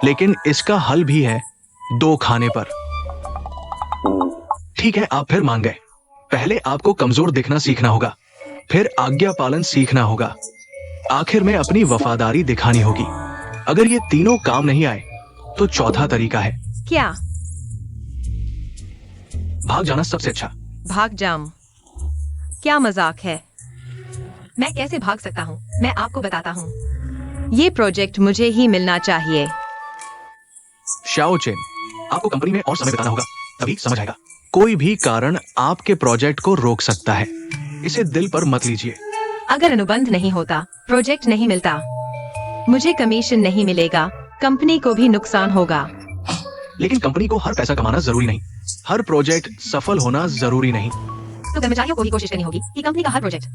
Speaker 1: लेकिन इसका हल भी है 2 खाने पर। ठीक है, आप फिर मान गए। पहले आपको कमजोर दिखना सीखना होगा, फिर आज्ञा पालन सीखना होगा, आखिर में अपनी वफादारी दिखानी होगी। अगर ये तीनों काम नहीं आए तो चौथा तरीका है
Speaker 2: क्या?
Speaker 1: भाग जाना सबसे अच्छा।
Speaker 2: भाग जाम? क्या मजाक है? मैं कैसे भाग सकता हूँ? मैं आपको बताता हूँ। ये प्रोजेक्ट मुझे ही मिलना चाहिए।
Speaker 1: शाओ चेन, आपको कंपनी में और समय बिताना होगा, तभी समझ आएगा। कोई भी कारण आपके प्रोजेक्ट को रोक सकता है। इसे दिल पर मत लीजिए।
Speaker 2: अगर अनुबंध नहीं होता, प्रोजेक्ट नहीं मिलता, मुझे कमीशन नहीं मिलेगा, कंपनी को भी नुकसान होगा।
Speaker 1: लेकिन कंपनी को हर पैसा कमाना जरूरी नहीं, हर प्रोजेक्ट सफल होना जरूरी नहीं।
Speaker 2: तो कर्मचारियों को भी कोशिश करनी होगी कि कंपनी का हर प्रोजेक्ट,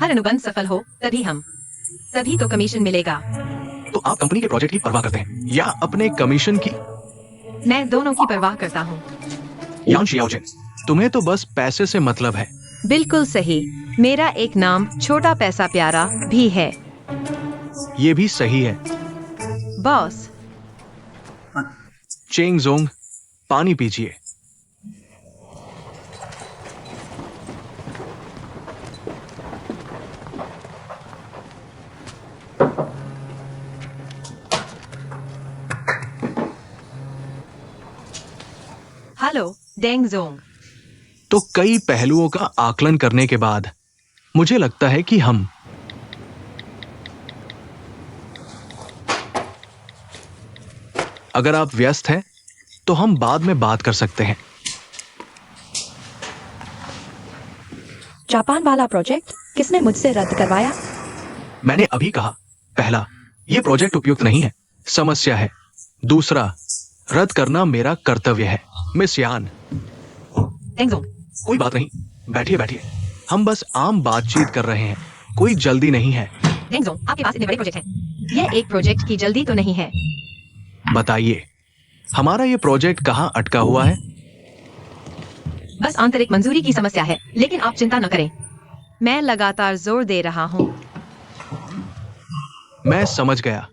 Speaker 2: हर अनुबंध सफल हो, तभी तो कमीशन मिलेगा।
Speaker 1: तो आप कंपनी के प्रोजेक्ट की परवाह करते हैं या अपने कमीशन की?
Speaker 2: मैं दोनों की परवाह करता हूँ।
Speaker 1: यान शियाओजिन, तुम्हें तो बस पैसे से मतलब है।
Speaker 2: बिल्कुल सही। मेरा एक नाम छोटा पैसा प्यारा भी है।
Speaker 1: ये भी सही है।
Speaker 2: बॉस,
Speaker 1: चेंग जोंग, पानी पीजिए।
Speaker 2: Hello Deng Jong.
Speaker 1: तो कई पहलुओं का आकलन करने के बाद मुझे लगता है कि हम अगर आप व्यस्त हैं तो हम बाद में बात कर सकते हैं।
Speaker 3: जापान वाला प्रोजेक्ट किसने मुझसे रद्द करवाया?
Speaker 1: मैंने अभी कहा, पहला, यह प्रोजेक्ट उपयुक्त नहीं है, समस्या है। दूसरा, रद्द करना मेरा कर्तव्य है। मिस यान।
Speaker 2: डेंग जोंग,
Speaker 1: कोई बात नहीं, बैठिए बैठिए। हम बस आम बातचीत कर रहे हैं, कोई जल्दी नहीं है।
Speaker 2: डेंग जोंग, आपके पास इतने बड़े प्रोजेक्ट हैं। यह एक प्रोजेक्ट की जल्दी तो नहीं है।
Speaker 1: बताइए, हमारा ये प्रोजेक्ट कहाँ अटका हुआ है?
Speaker 2: बस आंतरिक मंजूरी की समस्या है, लेकिन आप चिंता न करें। मैं लगातार जोर दे रहा हूँ।
Speaker 1: मैं समझ गया।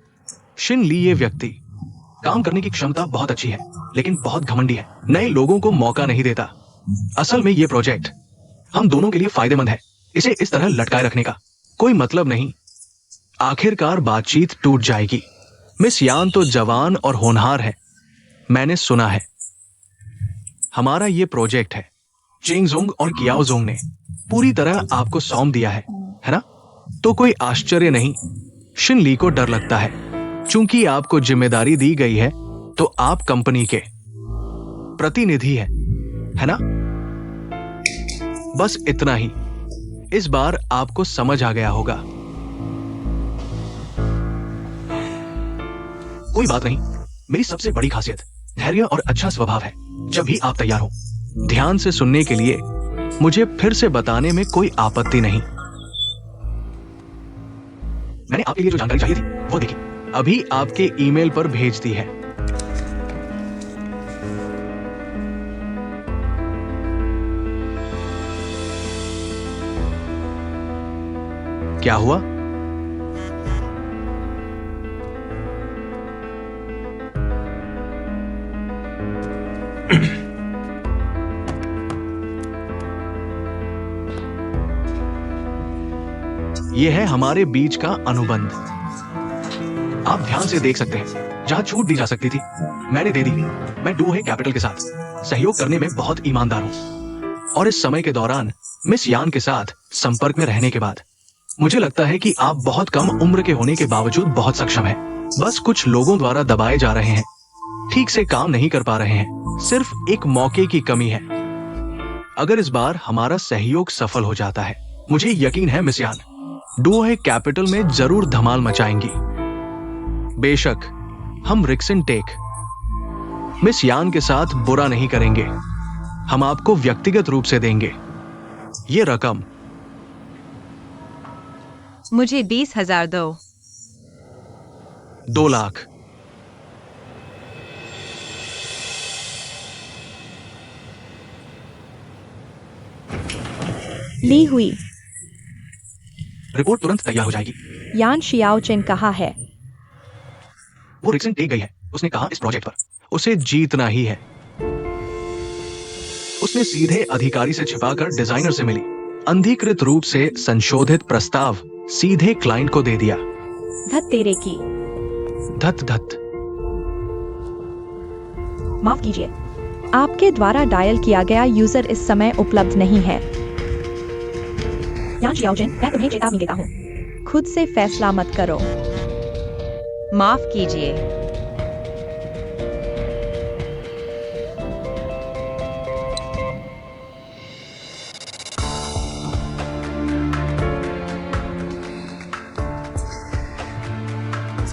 Speaker 1: शिन ली ये व्यक्ति काम करने की क्षमता बहुत अच्छी है, लेकिन बहुत घमंडी है। नए लोगों को मौका नहीं देता। असल में ये प्रोजेक्ट हम दोनों के लिए फायदेमंद है। इसे इस तरह लटकाए रखने का कोई मतलब नहीं। आखिरकार बातचीत टूट जाएगी। मिस यान तो जवान और होनहार है, मैंने सुना है। हमारा ये प्रोजेक्ट है। चेंगजोंग और कियाओजोंग ने पूरी तरह आपको सौंप दिया है ना? तो कोई आश्चर्य नहीं शिन ली को डर लगता है। चूंकि आपको जिम्मेदारी दी गई है, तो आप कंपनी के प्रतिनिधि है ना? बस इतना ही। इस बार आपको समझ आ गया होगा। कोई बात नहीं, मेरी सबसे बड़ी खासियत धैर्य और अच्छा स्वभाव है। जब भी आप तैयार हो, ध्यान से सुनने के लिए मुझे फिर से बताने में कोई आपत्ति नहीं। मैंने आपके लिए जो जानकारी चाहिए थी वो देखी, अभी आपके ईमेल पर भेज दी है। क्या हुआ? यह है हमारे बीच का अनुबंध। आप ध्यान से देख सकते हैं। जहां छूट दी जा सकती थी, मैंने दे दी। मैं डूहे कैपिटल के साथ सहयोग करने में बहुत ईमानदार हूं, और इस समय के दौरान मिस यान के साथ संपर्क में रहने के बाद मुझे लगता है कि आप बहुत कम उम्र के होने के बावजूद बहुत सक्षम हैं। बस कुछ लोगों द्वारा दबाए जा रहे हैं, ठीक से काम नहीं कर पा रहे हैं। सिर्फ एक मौके की कमी है। अगर इस बार हमारा सहयोग सफल हो जाता है, मुझे यकीन है मिस यान डूहे कैपिटल में जरूर धमाल मचाएंगी। बेशक हम रिक्सन टेक मिस यान के साथ बुरा नहीं करेंगे। हम आपको व्यक्तिगत रूप से देंगे। ये रकम
Speaker 2: मुझे 20,000 दो।
Speaker 1: 2 लाख।
Speaker 3: ली हुई।
Speaker 1: रिपोर्ट तुरंत तैयार हो जाएगी।
Speaker 3: यान शियाओचेन कहा है।
Speaker 1: वो रिक्सन टेक गई है। उसने कहा इस प्रोजेक्ट पर उसे जीतना ही है। उसने सीधे अधिकारी से छिपाकर डिजाइनर से मिली। अंधीकृत रूप से संशोधित प्रस्ताव सीधे क्लाइंट को दे दिया।
Speaker 3: धत तेरे की।
Speaker 1: धत धत।
Speaker 3: माफ कीजिए, आपके द्वारा डायल किया गया यूजर इस समय उपलब्ध नहीं है। यान शियाओचेन, मैं तुम्हें चेतावनी देता हूँ, खुद से फैसला मत करो।
Speaker 2: माफ कीजिए।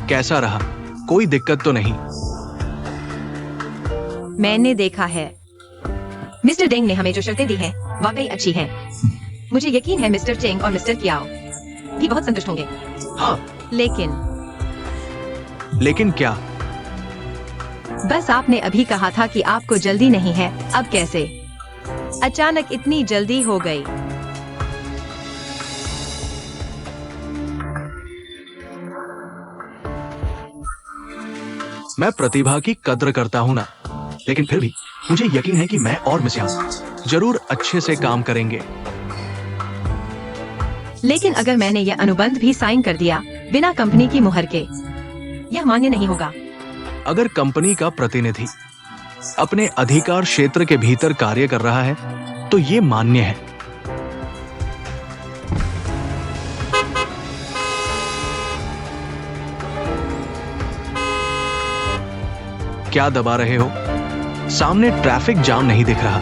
Speaker 1: कैसा रहा? कोई दिक्कत तो नहीं?
Speaker 2: मैंने देखा है। मिस्टर डेंग ने हमें जो शर्तें दी हैं वाकई अच्छी हैं। मुझे यकीन है मिस्टर चेंग और मिस्टर कियाओ भी बहुत संतुष्ट होंगे।
Speaker 1: हाँ, लेकिन क्या?
Speaker 2: बस आपने अभी कहा था कि आपको जल्दी नहीं है, अब कैसे अचानक इतनी जल्दी हो गई?
Speaker 1: मैं प्रतिभा की कद्र करता हूं ना, लेकिन फिर भी मुझे यकीन है कि मैं और मिस यान जरूर अच्छे से काम करेंगे।
Speaker 2: लेकिन अगर मैंने यह अनुबंध भी साइन कर दिया बिना कंपनी की मुहर के, यह मान्य नहीं होगा।
Speaker 1: अगर कंपनी का प्रतिनिधि अपने अधिकार क्षेत्र के भीतर कार्य कर रहा है, तो ये मान्य है। क्या दबा रहे हो? सामने ट्रैफिक जाम नहीं दिख रहा।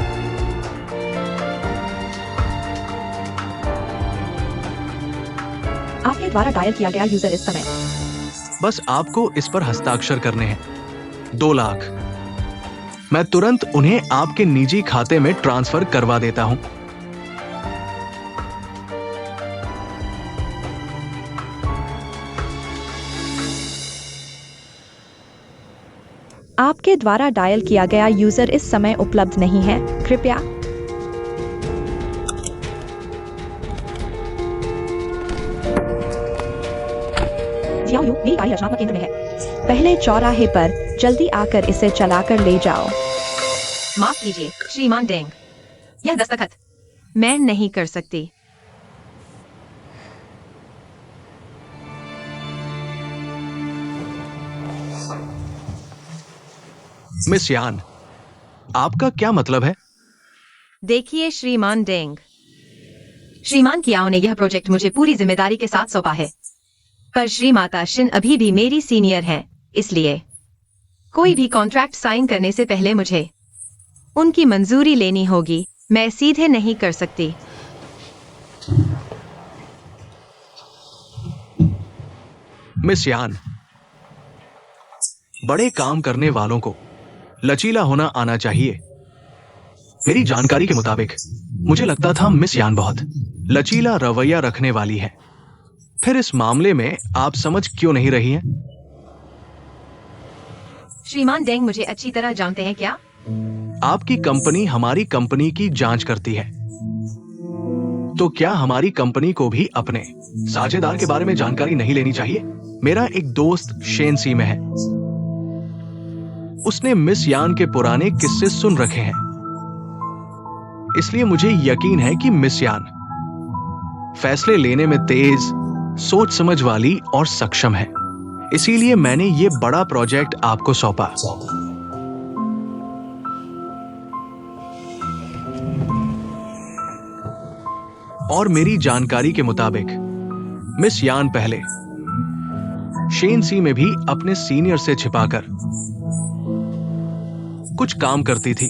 Speaker 3: आपके द्वारा डायल किया गया यूजर इस समय।
Speaker 1: बस आपको इस पर हस्ताक्षर करने हैं। 2 लाख। मैं तुरंत उन्हें आपके निजी खाते में ट्रांसफर करवा देता हूं।
Speaker 3: आपके द्वारा डायल किया गया यूजर इस समय उपलब्ध नहीं है, कृपया मेरी गाड़ी रचनात्मक केंद्र में है। पहले चौराहे पर जल्दी आकर इसे चलाकर ले जाओ।
Speaker 2: माफ कीजिए श्रीमान डेंग, यह दस्तखत मैं नहीं कर सकती।
Speaker 1: मिस यान, आपका क्या मतलब है?
Speaker 2: देखिए श्रीमान डेंग, श्रीमान कियाओ ने यह प्रोजेक्ट मुझे पूरी जिम्मेदारी के साथ सौंपा है, पर श्रीमाता शिन अभी भी मेरी सीनियर हैं, इसलिए कोई भी कॉन्ट्रैक्ट साइन करने से पहले मुझे उनकी मंजूरी लेनी होगी। मैं सीधे नहीं कर सकती।
Speaker 1: मिस यान, बड़े काम करने वालों को लचीला होना आना चाहिए। मेरी जानकारी के मुताबिक मुझे लगता था मिस यान बहुत लचीला रवैया रखने वाली है। फिर इस मामले में आप समझ क्यों नहीं रही हैं?
Speaker 2: श्रीमान डेंग मुझे अच्छी तरह जानते हैं क्या?
Speaker 1: आपकी कंपनी हमारी कंपनी की जांच करती है, तो क्या हमारी कंपनी को भी अपने साझेदार के बारे में जानकारी नहीं लेनी चाहिए? मेरा एक दोस्त शेन सी में है, उसने मिस यान के पुराने किस्से सुन रखे हैं, इसलिए मुझे यकीन है कि मिस यान फैसले लेने में तेज, सोच समझ वाली और सक्षम है। इसीलिए मैंने ये बड़ा प्रोजेक्ट आपको सौंपा। और मेरी जानकारी के मुताबिक मिस यान पहले शेन सी में भी अपने सीनियर से छिपाकर कुछ काम करती थी,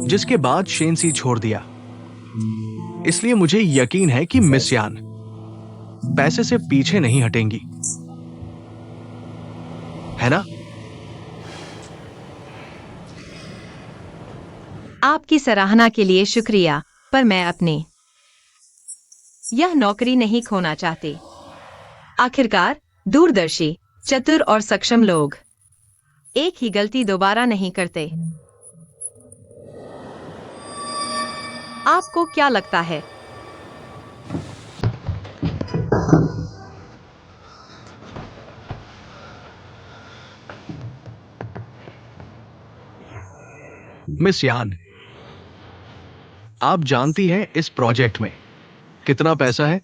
Speaker 1: जिसके बाद शेन सी छोड़ दिया। इसलिए मुझे यकीन है कि मिस यान पैसे से पीछे नहीं हटेंगी, है ना?
Speaker 2: आपकी सराहना के लिए शुक्रिया, पर मैं अपनी यह नौकरी नहीं खोना चाहती। आखिरकार दूरदर्शी, चतुर और सक्षम लोग एक ही गलती दोबारा नहीं करते। आपको क्या लगता है?
Speaker 1: मिस यान, आप जानती हैं इस प्रोजेक्ट में कितना पैसा है?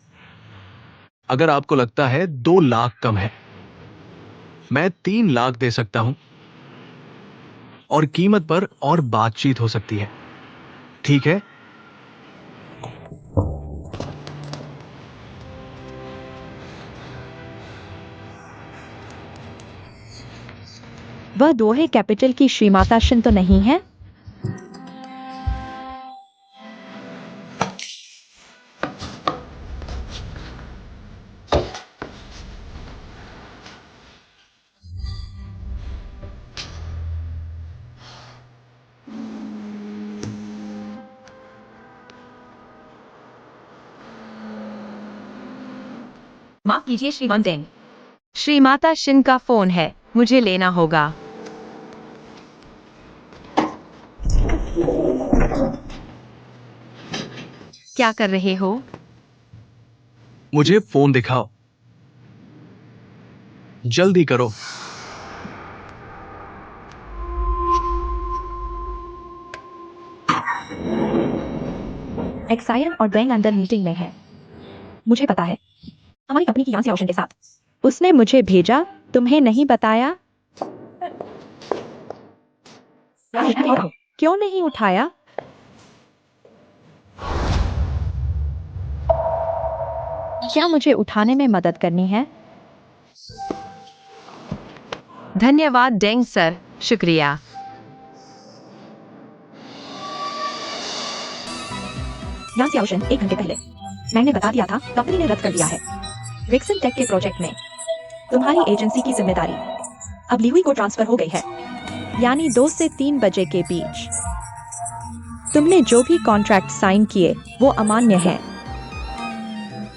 Speaker 1: अगर आपको लगता है 2 लाख कम है, मैं 3 लाख दे सकता हूं, और कीमत पर और बातचीत हो सकती है, ठीक है?
Speaker 3: वह दोहे कैपिटल की श्रीमाता शिन तो नहीं है?
Speaker 2: माफ कीजिए श्रीमान डेंग, श्रीमाता शिन का फोन है, मुझे लेना होगा। क्या कर रहे हो?
Speaker 1: मुझे फोन दिखाओ, जल्दी करो।
Speaker 3: एक्सायन और बैंग अंदर मीटिंग में है। मुझे पता है, हमारी कंपनी की यांसी रोशन के साथ। उसने मुझे भेजा, तुम्हें नहीं बताया? क्यों नहीं उठाया? क्या मुझे उठाने में मदद करनी है?
Speaker 2: धन्यवाद डेंग सर, शुक्रिया।
Speaker 3: यांसी रोशन 1 घंटे पहले मैंने बता दिया था, कंपनी ने रद्द कर दिया है। रिक्सन टेक के प्रोजेक्ट में तुम्हारी एजेंसी की जिम्मेदारी अब लीवी को ट्रांसफर हो गई है, यानी 2 से 3 बजे के बीच। तुमने जो भी कॉन्ट्रैक्ट साइन किए वो अमान्य है।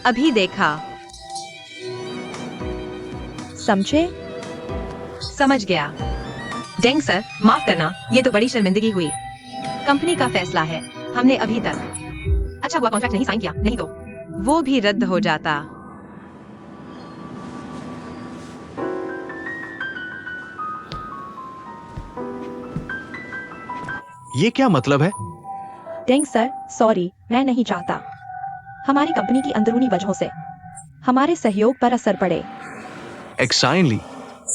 Speaker 2: अभी देखा।
Speaker 3: समझे?
Speaker 2: समझ गया। डेंग सर, माफ करना, ये तो बड़ी शर्मिंदगी हुई। कंपनी का फैसला है, हमने अभी तक अच्छा हुआ कॉन्ट्रैक्ट नहीं साइन किया, नहीं तो वो भी रद्द हो जाता।
Speaker 1: ये क्या मतलब है?
Speaker 3: डेंग सर, सॉरी, मैं नहीं चाहता हमारी कंपनी की अंदरूनी वजहों से हमारे सहयोग पर असर पड़े।
Speaker 1: एक्साइनली,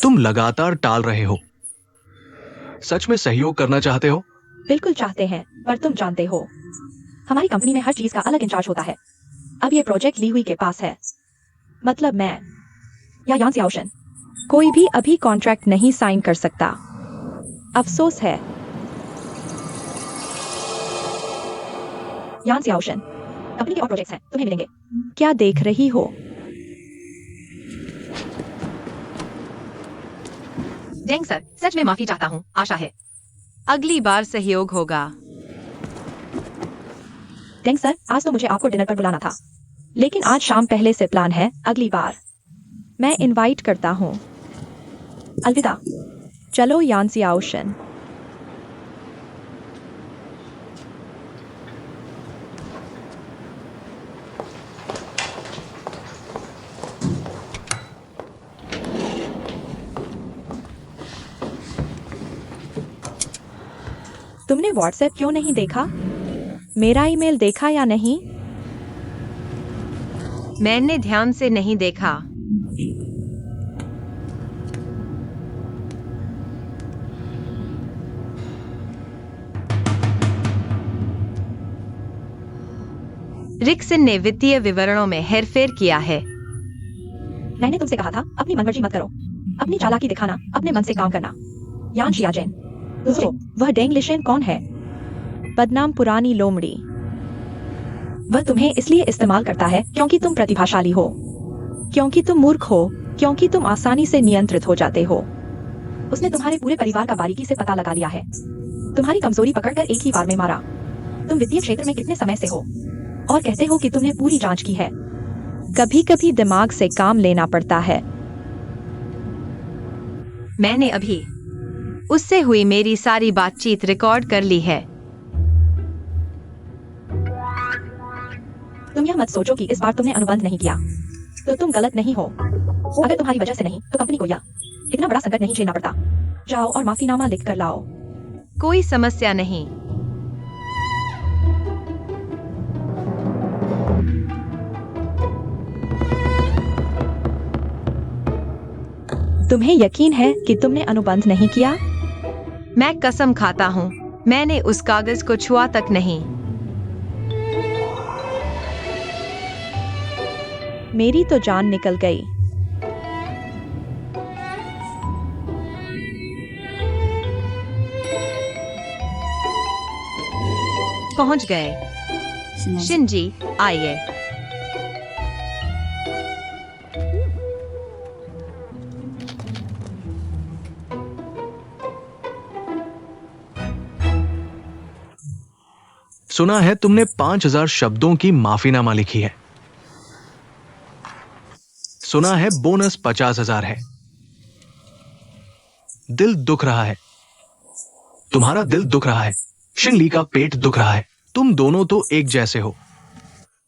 Speaker 1: तुम लगातार टाल रहे हो। सच में सहयोग करना चाहते हो?
Speaker 3: बिल्कुल चाहते हैं, पर तुम जानते हो हमारी कंपनी में हर चीज का अलग इंचार्ज होता है। अब ये प्रोजेक्ट ली हुई के पास है, मतलब मैं या यान सियाओशन, कोई भी अभी कॉन्ट्रैक्ट नहीं साइन कर सकता। अफसोस है। यान सियाओशन, कंपनी के और प्रोजेक्ट्स हैं, तुम्हें मिलेंगे। क्या देख रही हो?
Speaker 2: डेंग सर, सच में माफी चाहता हूँ। आशा है अगली बार सहयोग होगा।
Speaker 3: डेंग सर, आज तो मुझे आपको डिनर पर बुलाना था, लेकिन आज शाम पहले से प्लान है। अगली बार मैं इनवाइट करता हूँ। अलविदा। चलो यान सियाओशन। तुमने व्हाट्सएप क्यों नहीं देखा? मेरा ईमेल देखा या नहीं?
Speaker 2: मैंने ध्यान से नहीं देखा। रिक्सन ने वित्तीय विवरणों में हेरफेर किया है।
Speaker 3: मैंने तुमसे कहा था अपनी मनमर्जी मत करो, अपनी चालाकी दिखाना, अपने मन से काम करना। यान शियाजेन, दोस्तों, वह डेंग लिशेन कौन है? बदनाम पुरानी लोमड़ी। वह तुम्हें इसलिए इस्तेमाल करता है क्योंकि तुम प्रतिभाशाली हो, क्योंकि तुम मूर्ख हो, क्योंकि तुम आसानी से नियंत्रित हो जाते हो। उसने तुम्हारे पूरे परिवार का बारीकी से पता लगा लिया है, तुम्हारी कमजोरी पकड़कर एक ही बार में मारा। तुम वित्तीय क्षेत्र में कितने समय से हो और कहते हो कि तुमने पूरी जांच की है। कभी कभी दिमाग से काम लेना पड़ता है।
Speaker 2: मैंने अभी उससे हुई मेरी सारी बातचीत रिकॉर्ड कर ली है।
Speaker 3: तुम यह मत सोचो कि इस बार तुमने अनुबंध नहीं किया तो तुम गलत नहीं हो। अगर तुम्हारी वजह से नहीं तो कंपनी को यह इतना बड़ा संकट नहीं झेलना पड़ता। जाओ और माफीनामा लिख कर लाओ।
Speaker 2: कोई समस्या नहीं।
Speaker 3: तुम्हें यकीन है कि तुमने अनुबंध नहीं किया?
Speaker 2: मैं कसम खाता हूँ, मैंने उस कागज को छुआ तक नहीं।
Speaker 3: मेरी तो जान निकल गई।
Speaker 2: पहुंच गए। शिनजी, आइए।
Speaker 1: सुना है तुमने 5000 शब्दों की माफीनामा लिखी है। सुना है बोनस 50,000 है। दिल दुख रहा है, तुम्हारा दिल दुख रहा है, शिनली का पेट दुख रहा है। तुम दोनों तो एक जैसे हो।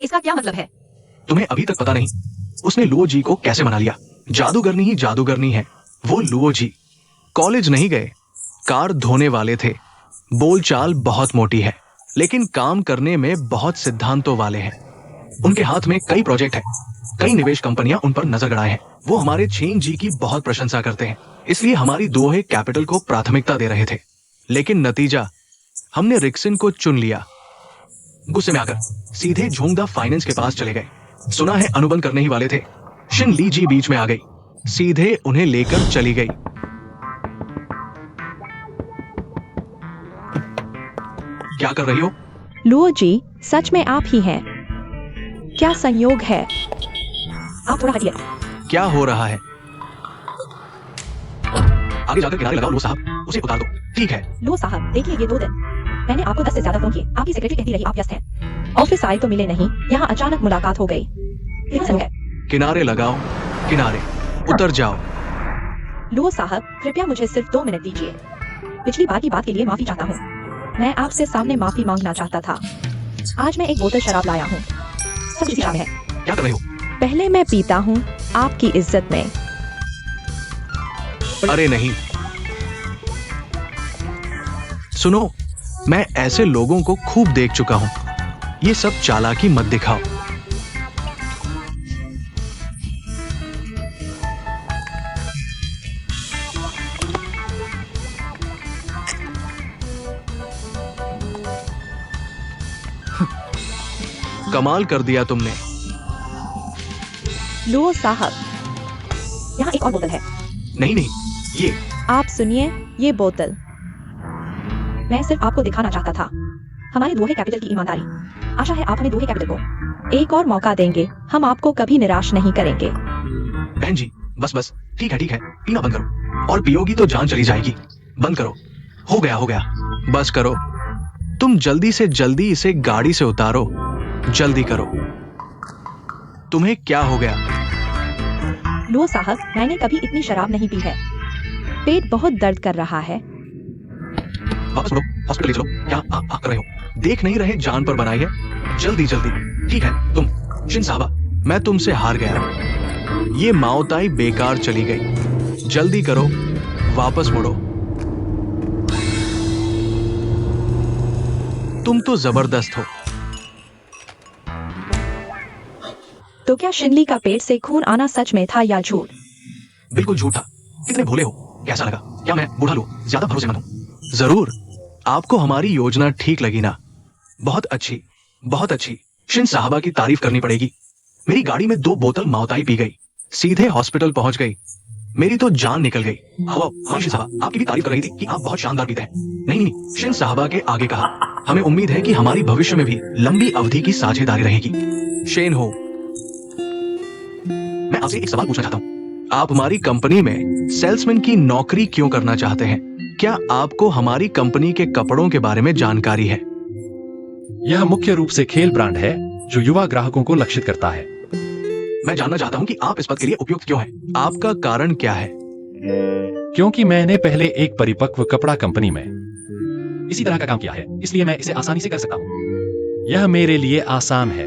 Speaker 2: इसका क्या मतलब है?
Speaker 1: तुम्हें अभी तक पता नहीं उसने लुओ जी को कैसे मना लिया। जादूगरनी ही जादूगरनी है वो लुओ जी। कॉलेज नहीं गए, कार धोने वाले थे। बोलचाल बहुत मोटी है, लेकिन काम करने में बहुत सिद्धांतों वाले हैं। उनके हाथ में कई प्रोजेक्ट हैं, कई निवेश कंपनियां उन पर नजर गड़ाए हैं। वो हमारे चेंग जी की बहुत प्रशंसा करते हैं, इसलिए हमारी दोहे कैपिटल को प्राथमिकता दे रहे थे। लेकिन नतीजा, हमने रिक्सन को चुन लिया। गुस्से में आकर सीधे झोंगदा फाइनेंस के पास चले गए। सुना है अनुबंध करने ही वाले थे। शिन ली जी बीच में आ गई, सीधे उन्हें लेकर चली गई। क्या कर रही हो?
Speaker 3: लुओ जी, सच में आप ही हैं? क्या संयोग है? आप थोड़ा हटिए।
Speaker 1: क्या हो रहा है? आगे जाकर किनारे लगाओ लो साहब, उसे उतार दो। ठीक है।
Speaker 3: लो साहब, देखिए ये 2 दिन मैंने आपको 10 से ज्यादा फोन किए। आपकी सेक्रेटरी कहती रही आप व्यस्त हैं। ऑफिस आए तो मिले नहीं, यहाँ अचानक मुलाकात हो गई। क्या संयोग है?
Speaker 1: किनारे लगाओ, किनारे उतर जाओ।
Speaker 3: लुओ साहब, कृपया मुझे सिर्फ 2 मिनट दीजिए। पिछली बार की बात के लिए माफी चाहता हूँ। मैं आपसे सामने माफी मांगना चाहता था। आज मैं एक बोतल शराब लाया हूँ, सब इसी में है।
Speaker 1: क्या कर रही हो?
Speaker 3: पहले मैं पीता हूँ आपकी इज्जत में।
Speaker 1: अरे नहीं, सुनो, मैं ऐसे लोगों को खूब देख चुका हूं। ये सब चालाकी मत दिखाओ। कमाल कर दिया तुमने।
Speaker 3: लो साहब, यहाँ एक और बोतल है।
Speaker 1: नहीं नहीं, ये
Speaker 3: आप सुनिए, ये बोतल मैं सिर्फ आपको दिखाना चाहता था हमारे दोहे कैपिटल की ईमानदारी। आशा है आप हमें दोहे कैपिटल को एक और मौका देंगे। हम आपको कभी निराश नहीं करेंगे।
Speaker 1: बहन जी, बस बस, ठीक है, पीना बंद करो। और पियोगी तो जान चली जाएगी। बंद करो। हो गया, बस करो। तुम जल्दी से जल्दी इसे गाड़ी से उतारो। जल्दी करो। तुम्हें क्या हो गया?
Speaker 3: लो साहब, मैंने कभी इतनी शराब नहीं पी है। पेट बहुत दर्द कर रहा है।
Speaker 1: वापस लो, हॉस्पिटल ले चलो। क्या आप कर रहे हो? देख नहीं रहे जान पर बनाई है। जल्दी। ठीक है, तुम शिन साहबा, मैं तुमसे हार गया। ये माओताई बेकार चली गई। जल्दी करो, वापस मुड़ो। तुम तो जबरदस्त हो।
Speaker 3: तो क्या शिनली का पेट से खून आना सच में था या झूठ?
Speaker 1: बिल्कुल झूठ था। कितने भोले हो। कैसा लगा? क्या मैं बूढ़ा लूं? ज्यादा भरोसेमंद हूं? जरूर। आपको हमारी योजना ठीक लगी ना? बहुत अच्छी। शिन साहबा की तारीफ करनी पड़ेगी। मेरी गाड़ी में 2 बोतल माओताई पी गई, सीधे हॉस्पिटल पहुंच गई। मेरी तो जान निकल गई। हाँ शिन साहबा, आपकी भी तारीफ कर रही थी कि आप बहुत शानदार पीते हैं। नहीं, शिन साहबा के आगे कहा। हमें उम्मीद है कि हमारी भविष्य में भी लंबी अवधि की साझेदारी रहेगी। शेन हो, मैं आपसे एक सवाल पूछना चाहता हूँ। आप हमारी कंपनी में सेल्समैन की नौकरी क्यों करना चाहते हैं? क्या आपको हमारी कंपनी के कपड़ों के बारे में जानकारी है?
Speaker 5: यह मुख्य रूप से खेल ब्रांड है जो युवा ग्राहकों को लक्षित करता है।
Speaker 1: मैं जानना चाहता हूँ कि आप इस पद के लिए उपयुक्त क्यों हैं? आपका कारण क्या है?
Speaker 5: क्योंकि मैंने पहले एक परिपक्व कपड़ा कंपनी में इसी तरह का काम किया है, इसलिए मैं इसे आसानी से कर सकता हूँ। यह मेरे लिए आसान है।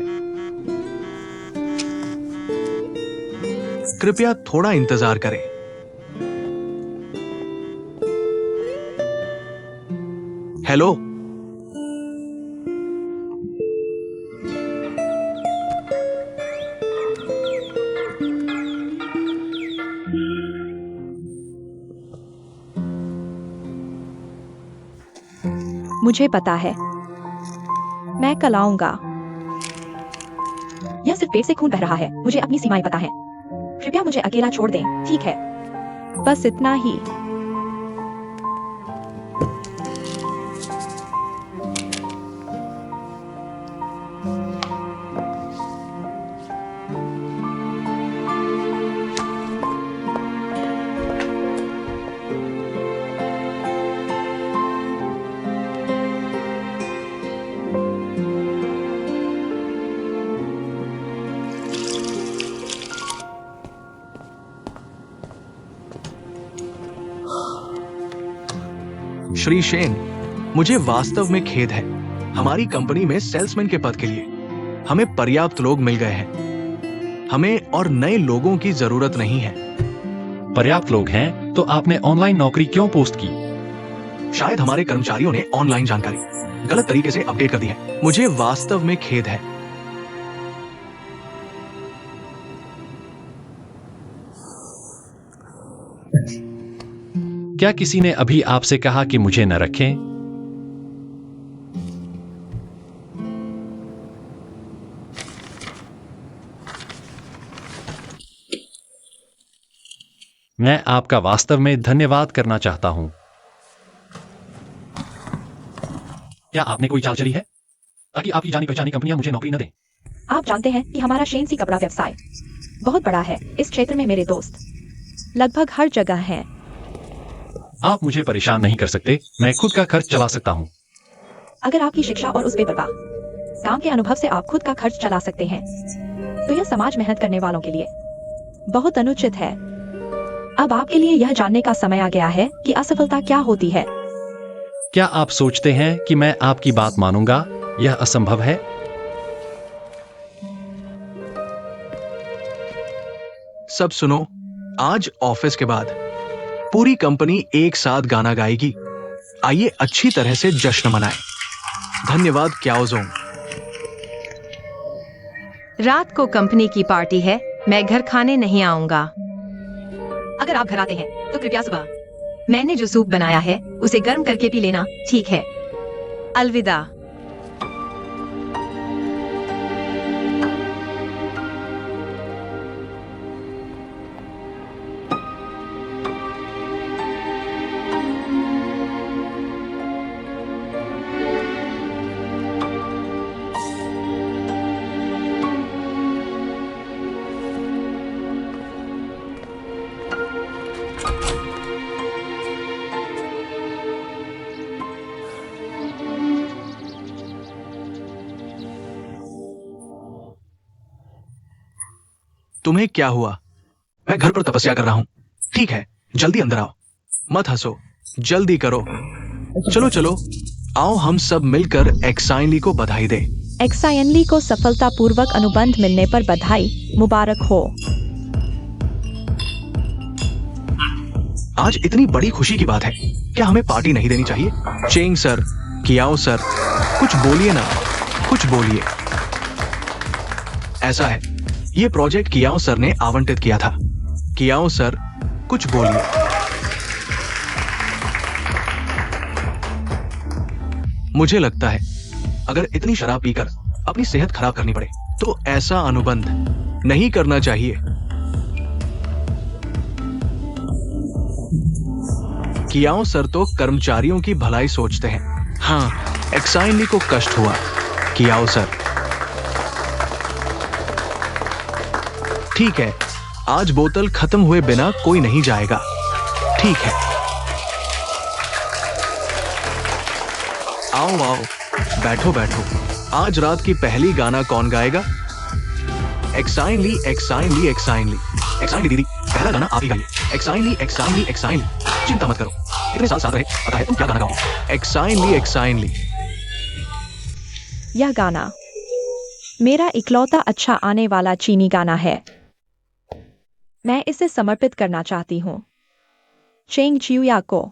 Speaker 1: कृपया थोड़ा इंतजार करें। हेलो,
Speaker 3: मुझे पता है, मैं कल आऊंगा। यह सिर्फ पेट से खून बह रहा है। मुझे अपनी सीमाएं पता है। कृपया मुझे अकेला छोड़ दें, ठीक है? बस इतना ही।
Speaker 1: श्री शेन, मुझे वास्तव में खेद है। हमारी कंपनी में सेल्समैन के पद के लिए हमें पर्याप्त लोग मिल गए हैं। हमें और नए लोगों की जरूरत नहीं है।
Speaker 5: पर्याप्त लोग हैं तो आपने ऑनलाइन नौकरी क्यों पोस्ट की?
Speaker 1: शायद हमारे कर्मचारियों ने ऑनलाइन जानकारी गलत तरीके से अपडेट कर दी है। मुझे वास्तव में खेद है।
Speaker 5: क्या किसी ने अभी आपसे कहा कि मुझे न रखें? मैं आपका वास्तव में धन्यवाद करना चाहता हूं। क्या आपने कोई चाल चली है ताकि आपकी जानी पहचानी कंपनियां मुझे नौकरी न दें?
Speaker 3: आप जानते हैं कि हमारा शेनसी कपड़ा व्यवसाय बहुत बड़ा है। इस क्षेत्र में मेरे दोस्त लगभग हर जगह हैं।
Speaker 5: आप मुझे परेशान नहीं कर सकते। मैं खुद का खर्च चला सकता हूं।
Speaker 3: अगर आपकी शिक्षा और उस पेपर का काम के अनुभव से आप खुद का खर्च चला सकते हैं तो यह समाज मेहनत करने वालों के लिए बहुत अनुचित है। अब आपके लिए यह जानने का समय आ गया है कि असफलता क्या होती है।
Speaker 5: क्या आप सोचते हैं कि मैं आपकी बात मानूंगा? यह असंभव है।
Speaker 1: सब सुनो, आज ऑफिस के बाद पूरी कंपनी एक साथ गाना गाएगी। आइए अच्छी तरह से जश्न मनाएं। धन्यवाद क्याओजोंग।
Speaker 2: रात को कंपनी की पार्टी है, मैं घर खाने नहीं आऊंगा। अगर आप घर आते हैं तो कृपया सुबह मैंने जो सूप बनाया है उसे गर्म करके पी लेना, ठीक है? अलविदा।
Speaker 1: तुम्हें क्या हुआ? मैं घर पर तपस्या कर रहा हूं। ठीक है, जल्दी अंदर आओ। मत हंसो, जल्दी करो। चलो चलो, आओ हम सब मिलकर एक्साइनली को बधाई दे।
Speaker 3: एक्साइनली को सफलतापूर्वक अनुबंध मिलने पर बधाई, मुबारक हो।
Speaker 1: आज इतनी बड़ी खुशी की बात है, क्या हमें पार्टी नहीं देनी चाहिए? चेंग सर, कियाओ सर, कुछ बोलिए ना, कुछ बोलिए। ऐसा है, ये प्रोजेक्ट कियाओ सर ने आवंटित किया था। कियाओ सर, कुछ बोलिए। मुझे लगता है अगर इतनी शराब पीकर अपनी सेहत खराब करनी पड़े तो ऐसा अनुबंध नहीं करना चाहिए। कियाओ सर तो कर्मचारियों की भलाई सोचते हैं। हाँ, एक्साइनली को कष्ट हुआ। कियाओ सर, ठीक है, आज बोतल खत्म हुए बिना कोई नहीं जाएगा। ठीक है, आओ आओ, बैठो बैठो। आज रात की पहली गाना कौन गाएगा? एक्साइनली एक्साइनली एक्साइनली। एक्साइनली दीदी, पहला गाना आप ही गाइए। एक्साइनली एक्साइनली एक्साइनली। चिंता मत करो, इतने साल साथ रहे, पता है तुम क्या गाना गाओगे। एक्साइनली एक्साइनली।
Speaker 3: यह गाना मेरा इकलौता अच्छा आने वाला चीनी गाना है। मैं इसे समर्पित करना चाहती हूँ चेंग चियुया को।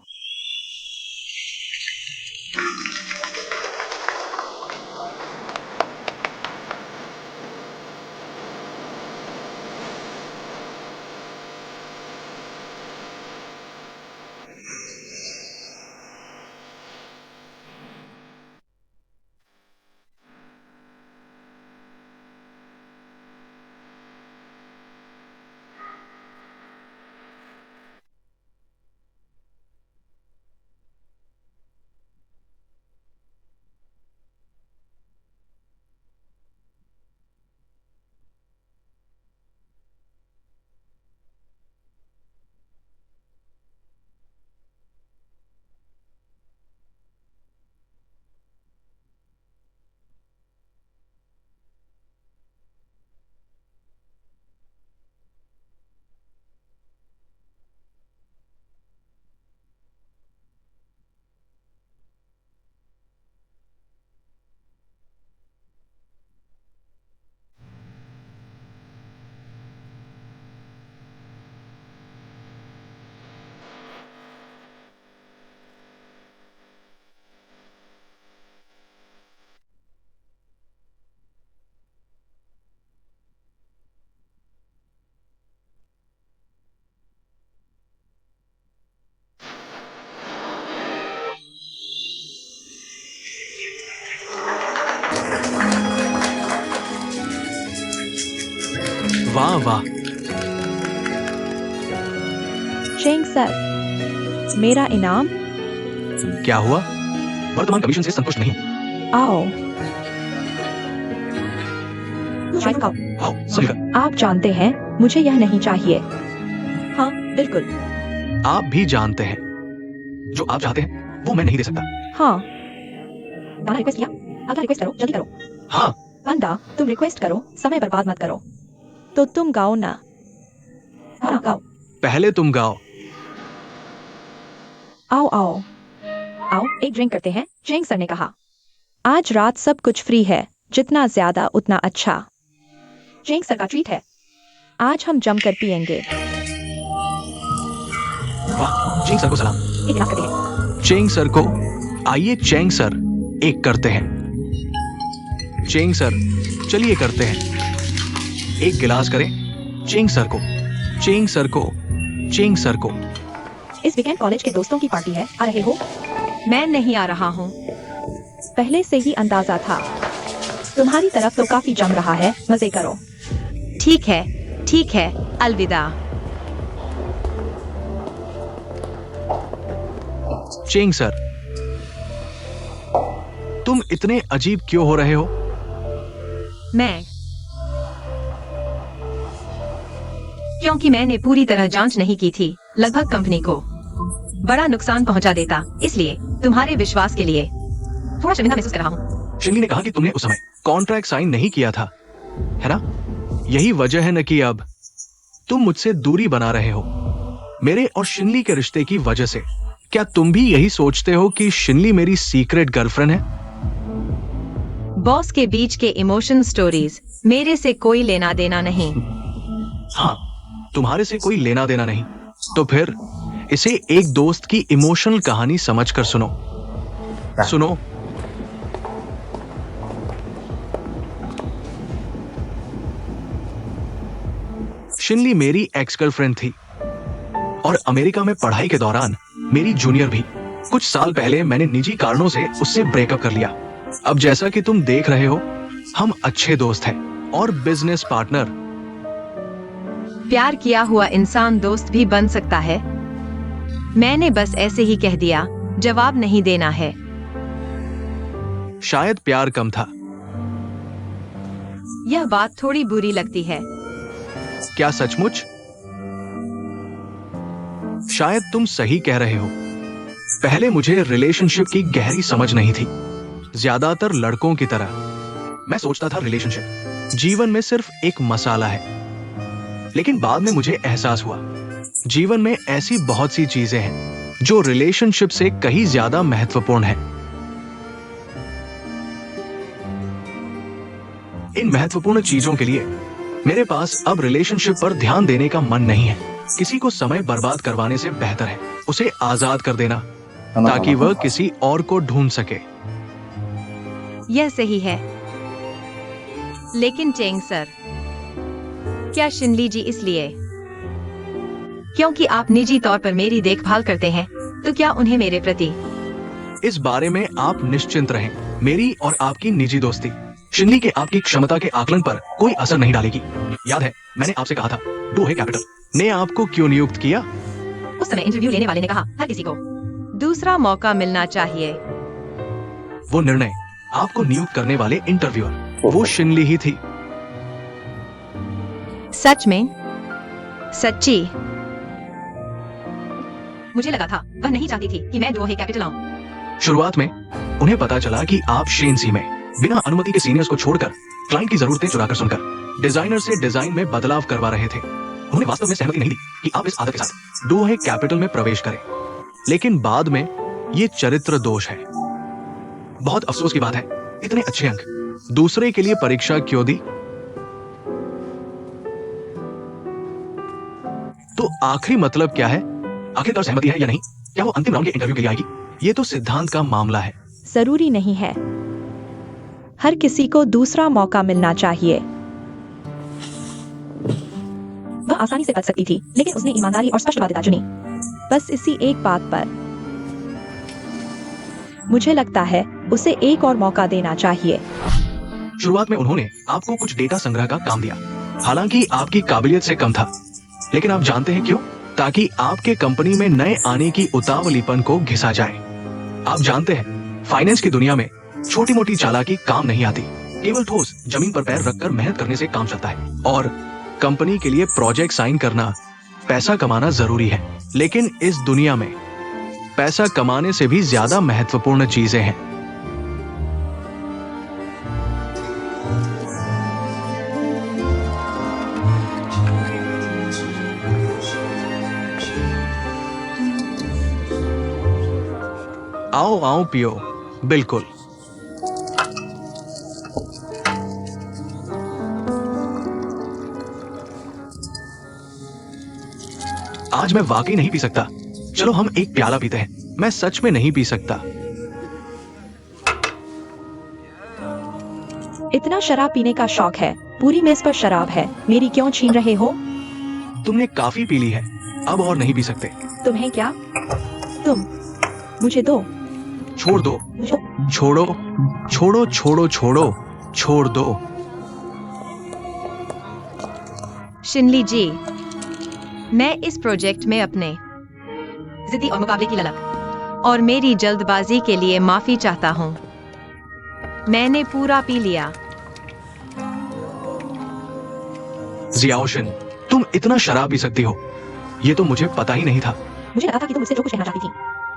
Speaker 1: वाह वाह।
Speaker 3: चेंग सर, मेरा इनाम।
Speaker 1: क्या हुआ? वर्तमान कमीशन से संतुष्ट नहीं?
Speaker 3: आओ
Speaker 1: आओ, सुनकर।
Speaker 3: आप जानते हैं मुझे यह नहीं चाहिए। हाँ बिल्कुल।
Speaker 1: आप भी जानते हैं जो आप चाहते हैं वो मैं नहीं दे सकता।
Speaker 3: हाँ, गाना रिक्वेस्ट किया, अगला रिक्वेस्ट करो, जल्दी करो।
Speaker 1: हाँ,
Speaker 3: बंदा, तुम रिक्वेस्ट करो, समय बर्बाद मत करो। तो तुम गाओ ना। हाँ गाओ।
Speaker 1: पहले तुम गाओ।
Speaker 3: आओ आओ आओ, एक ड्रिंक करते हैं, चेंग सर ने कहा। आज रात सब कुछ फ्री है, जितना ज्यादा उतना अच्छा। चेंग सर का ट्रीट है, आज हम जमकर पिएंगे।
Speaker 1: वाह, चेंग सर को सलाम।
Speaker 3: एक गिलास करते हैं।
Speaker 1: चेंग सर को आइए चेंग सर एक करते हैं। चेंग सर चलिए करते हैं। एक गिलास करें चेंग सर को, चेंग सर को, चेंग सर को।
Speaker 3: इस वीकेंड कॉलेज के दोस्तों की पार्टी है, आ रहे हो?
Speaker 2: मैं नहीं आ रहा हूँ।
Speaker 3: पहले से ही अंदाजा था। तुम्हारी तरफ तो काफी जम रहा है, मजे करो।
Speaker 2: ठीक है, अलविदा।
Speaker 1: चेंग सर, तुम इतने अजीब क्यों हो रहे हो?
Speaker 2: क्योंकि मैंने पूरी तरह जांच नहीं की थी। लगभग कंपनी को बड़ा नुकसान पहुंचा देता, इसलिए तुम्हारे विश्वास के लिए थोड़ा शर्मिंदा महसूस कर रहा हूँ।
Speaker 1: शिनली ने कहा कि तुमने उस समय कॉन्ट्रैक्ट साइन नहीं किया था, है ना? यही वजह है न कि अब तुम मुझसे दूरी बना रहे हो, मेरे और शिनली के रिश्ते की वजह से। क्या तुम भी यही सोचते हो कि शिनली मेरी सीक्रेट गर्लफ्रेंड है?
Speaker 2: बॉस के बीच के इमोशन स्टोरीज मेरे से कोई लेना देना नहीं।
Speaker 1: हाँ, तुम्हारे से कोई लेना देना नहीं, तो फिर इसे एक दोस्त की इमोशनल कहानी समझकर सुनो। सुनो। शिनली मेरी एक्स गर्लफ्रेंड थी और अमेरिका में पढ़ाई के दौरान मेरी जूनियर भी। कुछ साल पहले मैंने निजी कारणों से उससे ब्रेकअप कर लिया। अब जैसा कि तुम देख रहे हो, हम अच्छे दोस्त हैं और बिजनेस पार्टनर।
Speaker 2: प्यार किया हुआ इंसान दोस्त भी बन सकता है। मैंने बस ऐसे ही कह दिया, जवाब नहीं देना है।
Speaker 1: शायद प्यार कम था।
Speaker 2: यह बात थोड़ी बुरी लगती है।
Speaker 1: क्या सचमुच? शायद तुम सही कह रहे हो। पहले मुझे रिलेशनशिप की गहरी समझ नहीं थी। ज्यादातर लड़कों की तरह मैं सोचता था रिलेशनशिप जीवन में सिर्फ एक मसाला है। लेकिन बाद में मुझे एहसास हुआ, जीवन में ऐसी बहुत सी चीजें हैं जो रिलेशनशिप से कहीं ज्यादा महत्वपूर्ण है। इन महत्वपूर्ण चीजों के लिए मेरे पास अब रिलेशनशिप पर ध्यान देने का मन नहीं है। किसी को समय बर्बाद करवाने से बेहतर है उसे आजाद कर देना, ताकि वह किसी और को ढूंढ सके।
Speaker 2: यह सही है। लेकिन चेंग सर, क्या शिनली जी इसलिए क्योंकि आप निजी तौर पर मेरी देखभाल करते हैं, तो क्या उन्हें मेरे प्रति?
Speaker 1: इस बारे में आप निश्चिंत रहें। मेरी और आपकी निजी दोस्ती शिनली के आपकी क्षमता के आकलन पर कोई असर नहीं डालेगी। याद है मैंने आपसे कहा था, डोहे कैपिटल ने आपको क्यों नियुक्त किया?
Speaker 2: उस समय इंटरव्यू लेने वाले ने कहा, हर किसी को दूसरा मौका मिलना चाहिए।
Speaker 1: वो निर्णय आपको नियुक्त करने वाले इंटरव्यूअर वो शिनली ही थी।
Speaker 2: सच में? सच्ची? मुझे लगा था वह नहीं चाहती थी कि मैं डोहे कैपिटल आऊं।
Speaker 1: शुरुआत में उन्हें पता चला कि आप शेनसी में बिना अनुमति के सीनियर्स को छोड़कर क्लाइंट की जरूरतें चुराकर सुनकर डिजाइनर से डिजाइन में बदलाव करवा रहे थे। उन्होंने वास्तव में सहमति नहीं दी कि आप इस आदत के साथ डोहे कैपिटल में प्रवेश करें। लेकिन बाद में ये चरित्र दोष है। बहुत अफसोस की बात है, इतने अच्छे अंक दूसरे के लिए परीक्षा क्यों दी? तो आखिरी मतलब क्या है? आखिरकार सहमति है या नहीं? क्या वो अंतिम राउंड के इंटरव्यू के लिए आएगी? ये तो सिद्धांत का मामला है।
Speaker 3: जरूरी नहीं है। हर किसी को दूसरा मौका मिलना चाहिए। वह आसानी से बच सकती थी, लेकिन उसने ईमानदारी और स्पष्टवादिता चुनी। बस इसी एक बात पर मुझे लगता है उसे एक और मौका देना चाहिए।
Speaker 1: शुरुआत में उन्होंने आपको कुछ डेटा संग्रह का काम दिया, हालांकि आपकी काबिलियत से कम था। लेकिन आप जानते हैं क्यों? ताकि आपके कंपनी में नए आने की उतावलीपन को घिसा जाए। आप जानते हैं, फाइनेंस की दुनिया में छोटी मोटी चालाकी काम नहीं आती। केवल ठोस जमीन पर पैर रखकर मेहनत करने से काम चलता है। और कंपनी के लिए प्रोजेक्ट साइन करना, पैसा कमाना जरूरी है, लेकिन इस दुनिया में पैसा कमाने से भी ज्यादा महत्वपूर्ण चीजें हैं। आओ आओ पियो। बिल्कुल। आज मैं वाकई नहीं पी सकता। चलो हम एक प्याला पीते हैं। मैं सच में नहीं पी सकता।
Speaker 3: इतना शराब पीने का शौक है, पूरी मेज पर शराब है, मेरी क्यों छीन रहे हो?
Speaker 1: तुमने काफी पी ली है, अब और नहीं पी सकते।
Speaker 3: तुम्हें क्या? तुम मुझे दो।
Speaker 1: छोड़ दो।
Speaker 3: मुझे
Speaker 1: छोड़ो छोड़ो छोड़ो छोड़ो छोड़ दो।
Speaker 2: शिनली जी, मैं इस प्रोजेक्ट में अपने जिद्दी और मुकाबले की ललक और मेरी जल्दबाजी के लिए माफी चाहता हूँ। मैंने पूरा पी लिया।
Speaker 1: जियाओशिन, तुम इतना शराब पी सकती हो, ये तो मुझे पता ही नहीं था।
Speaker 3: मुझे लगा था कि तुम मुझसे जो कुछ कहना चाहती थी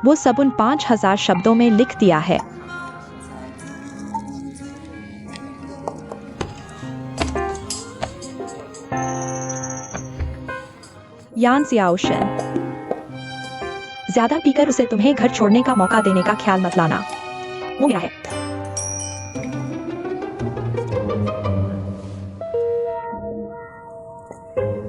Speaker 3: वो सब उन 5000 शब्दों में लिख दिया है। यान जियाओशिन, ज्यादा पीकर उसे तुम्हें घर छोड़ने का मौका देने का ख्याल मत लाना। वो मेरा है।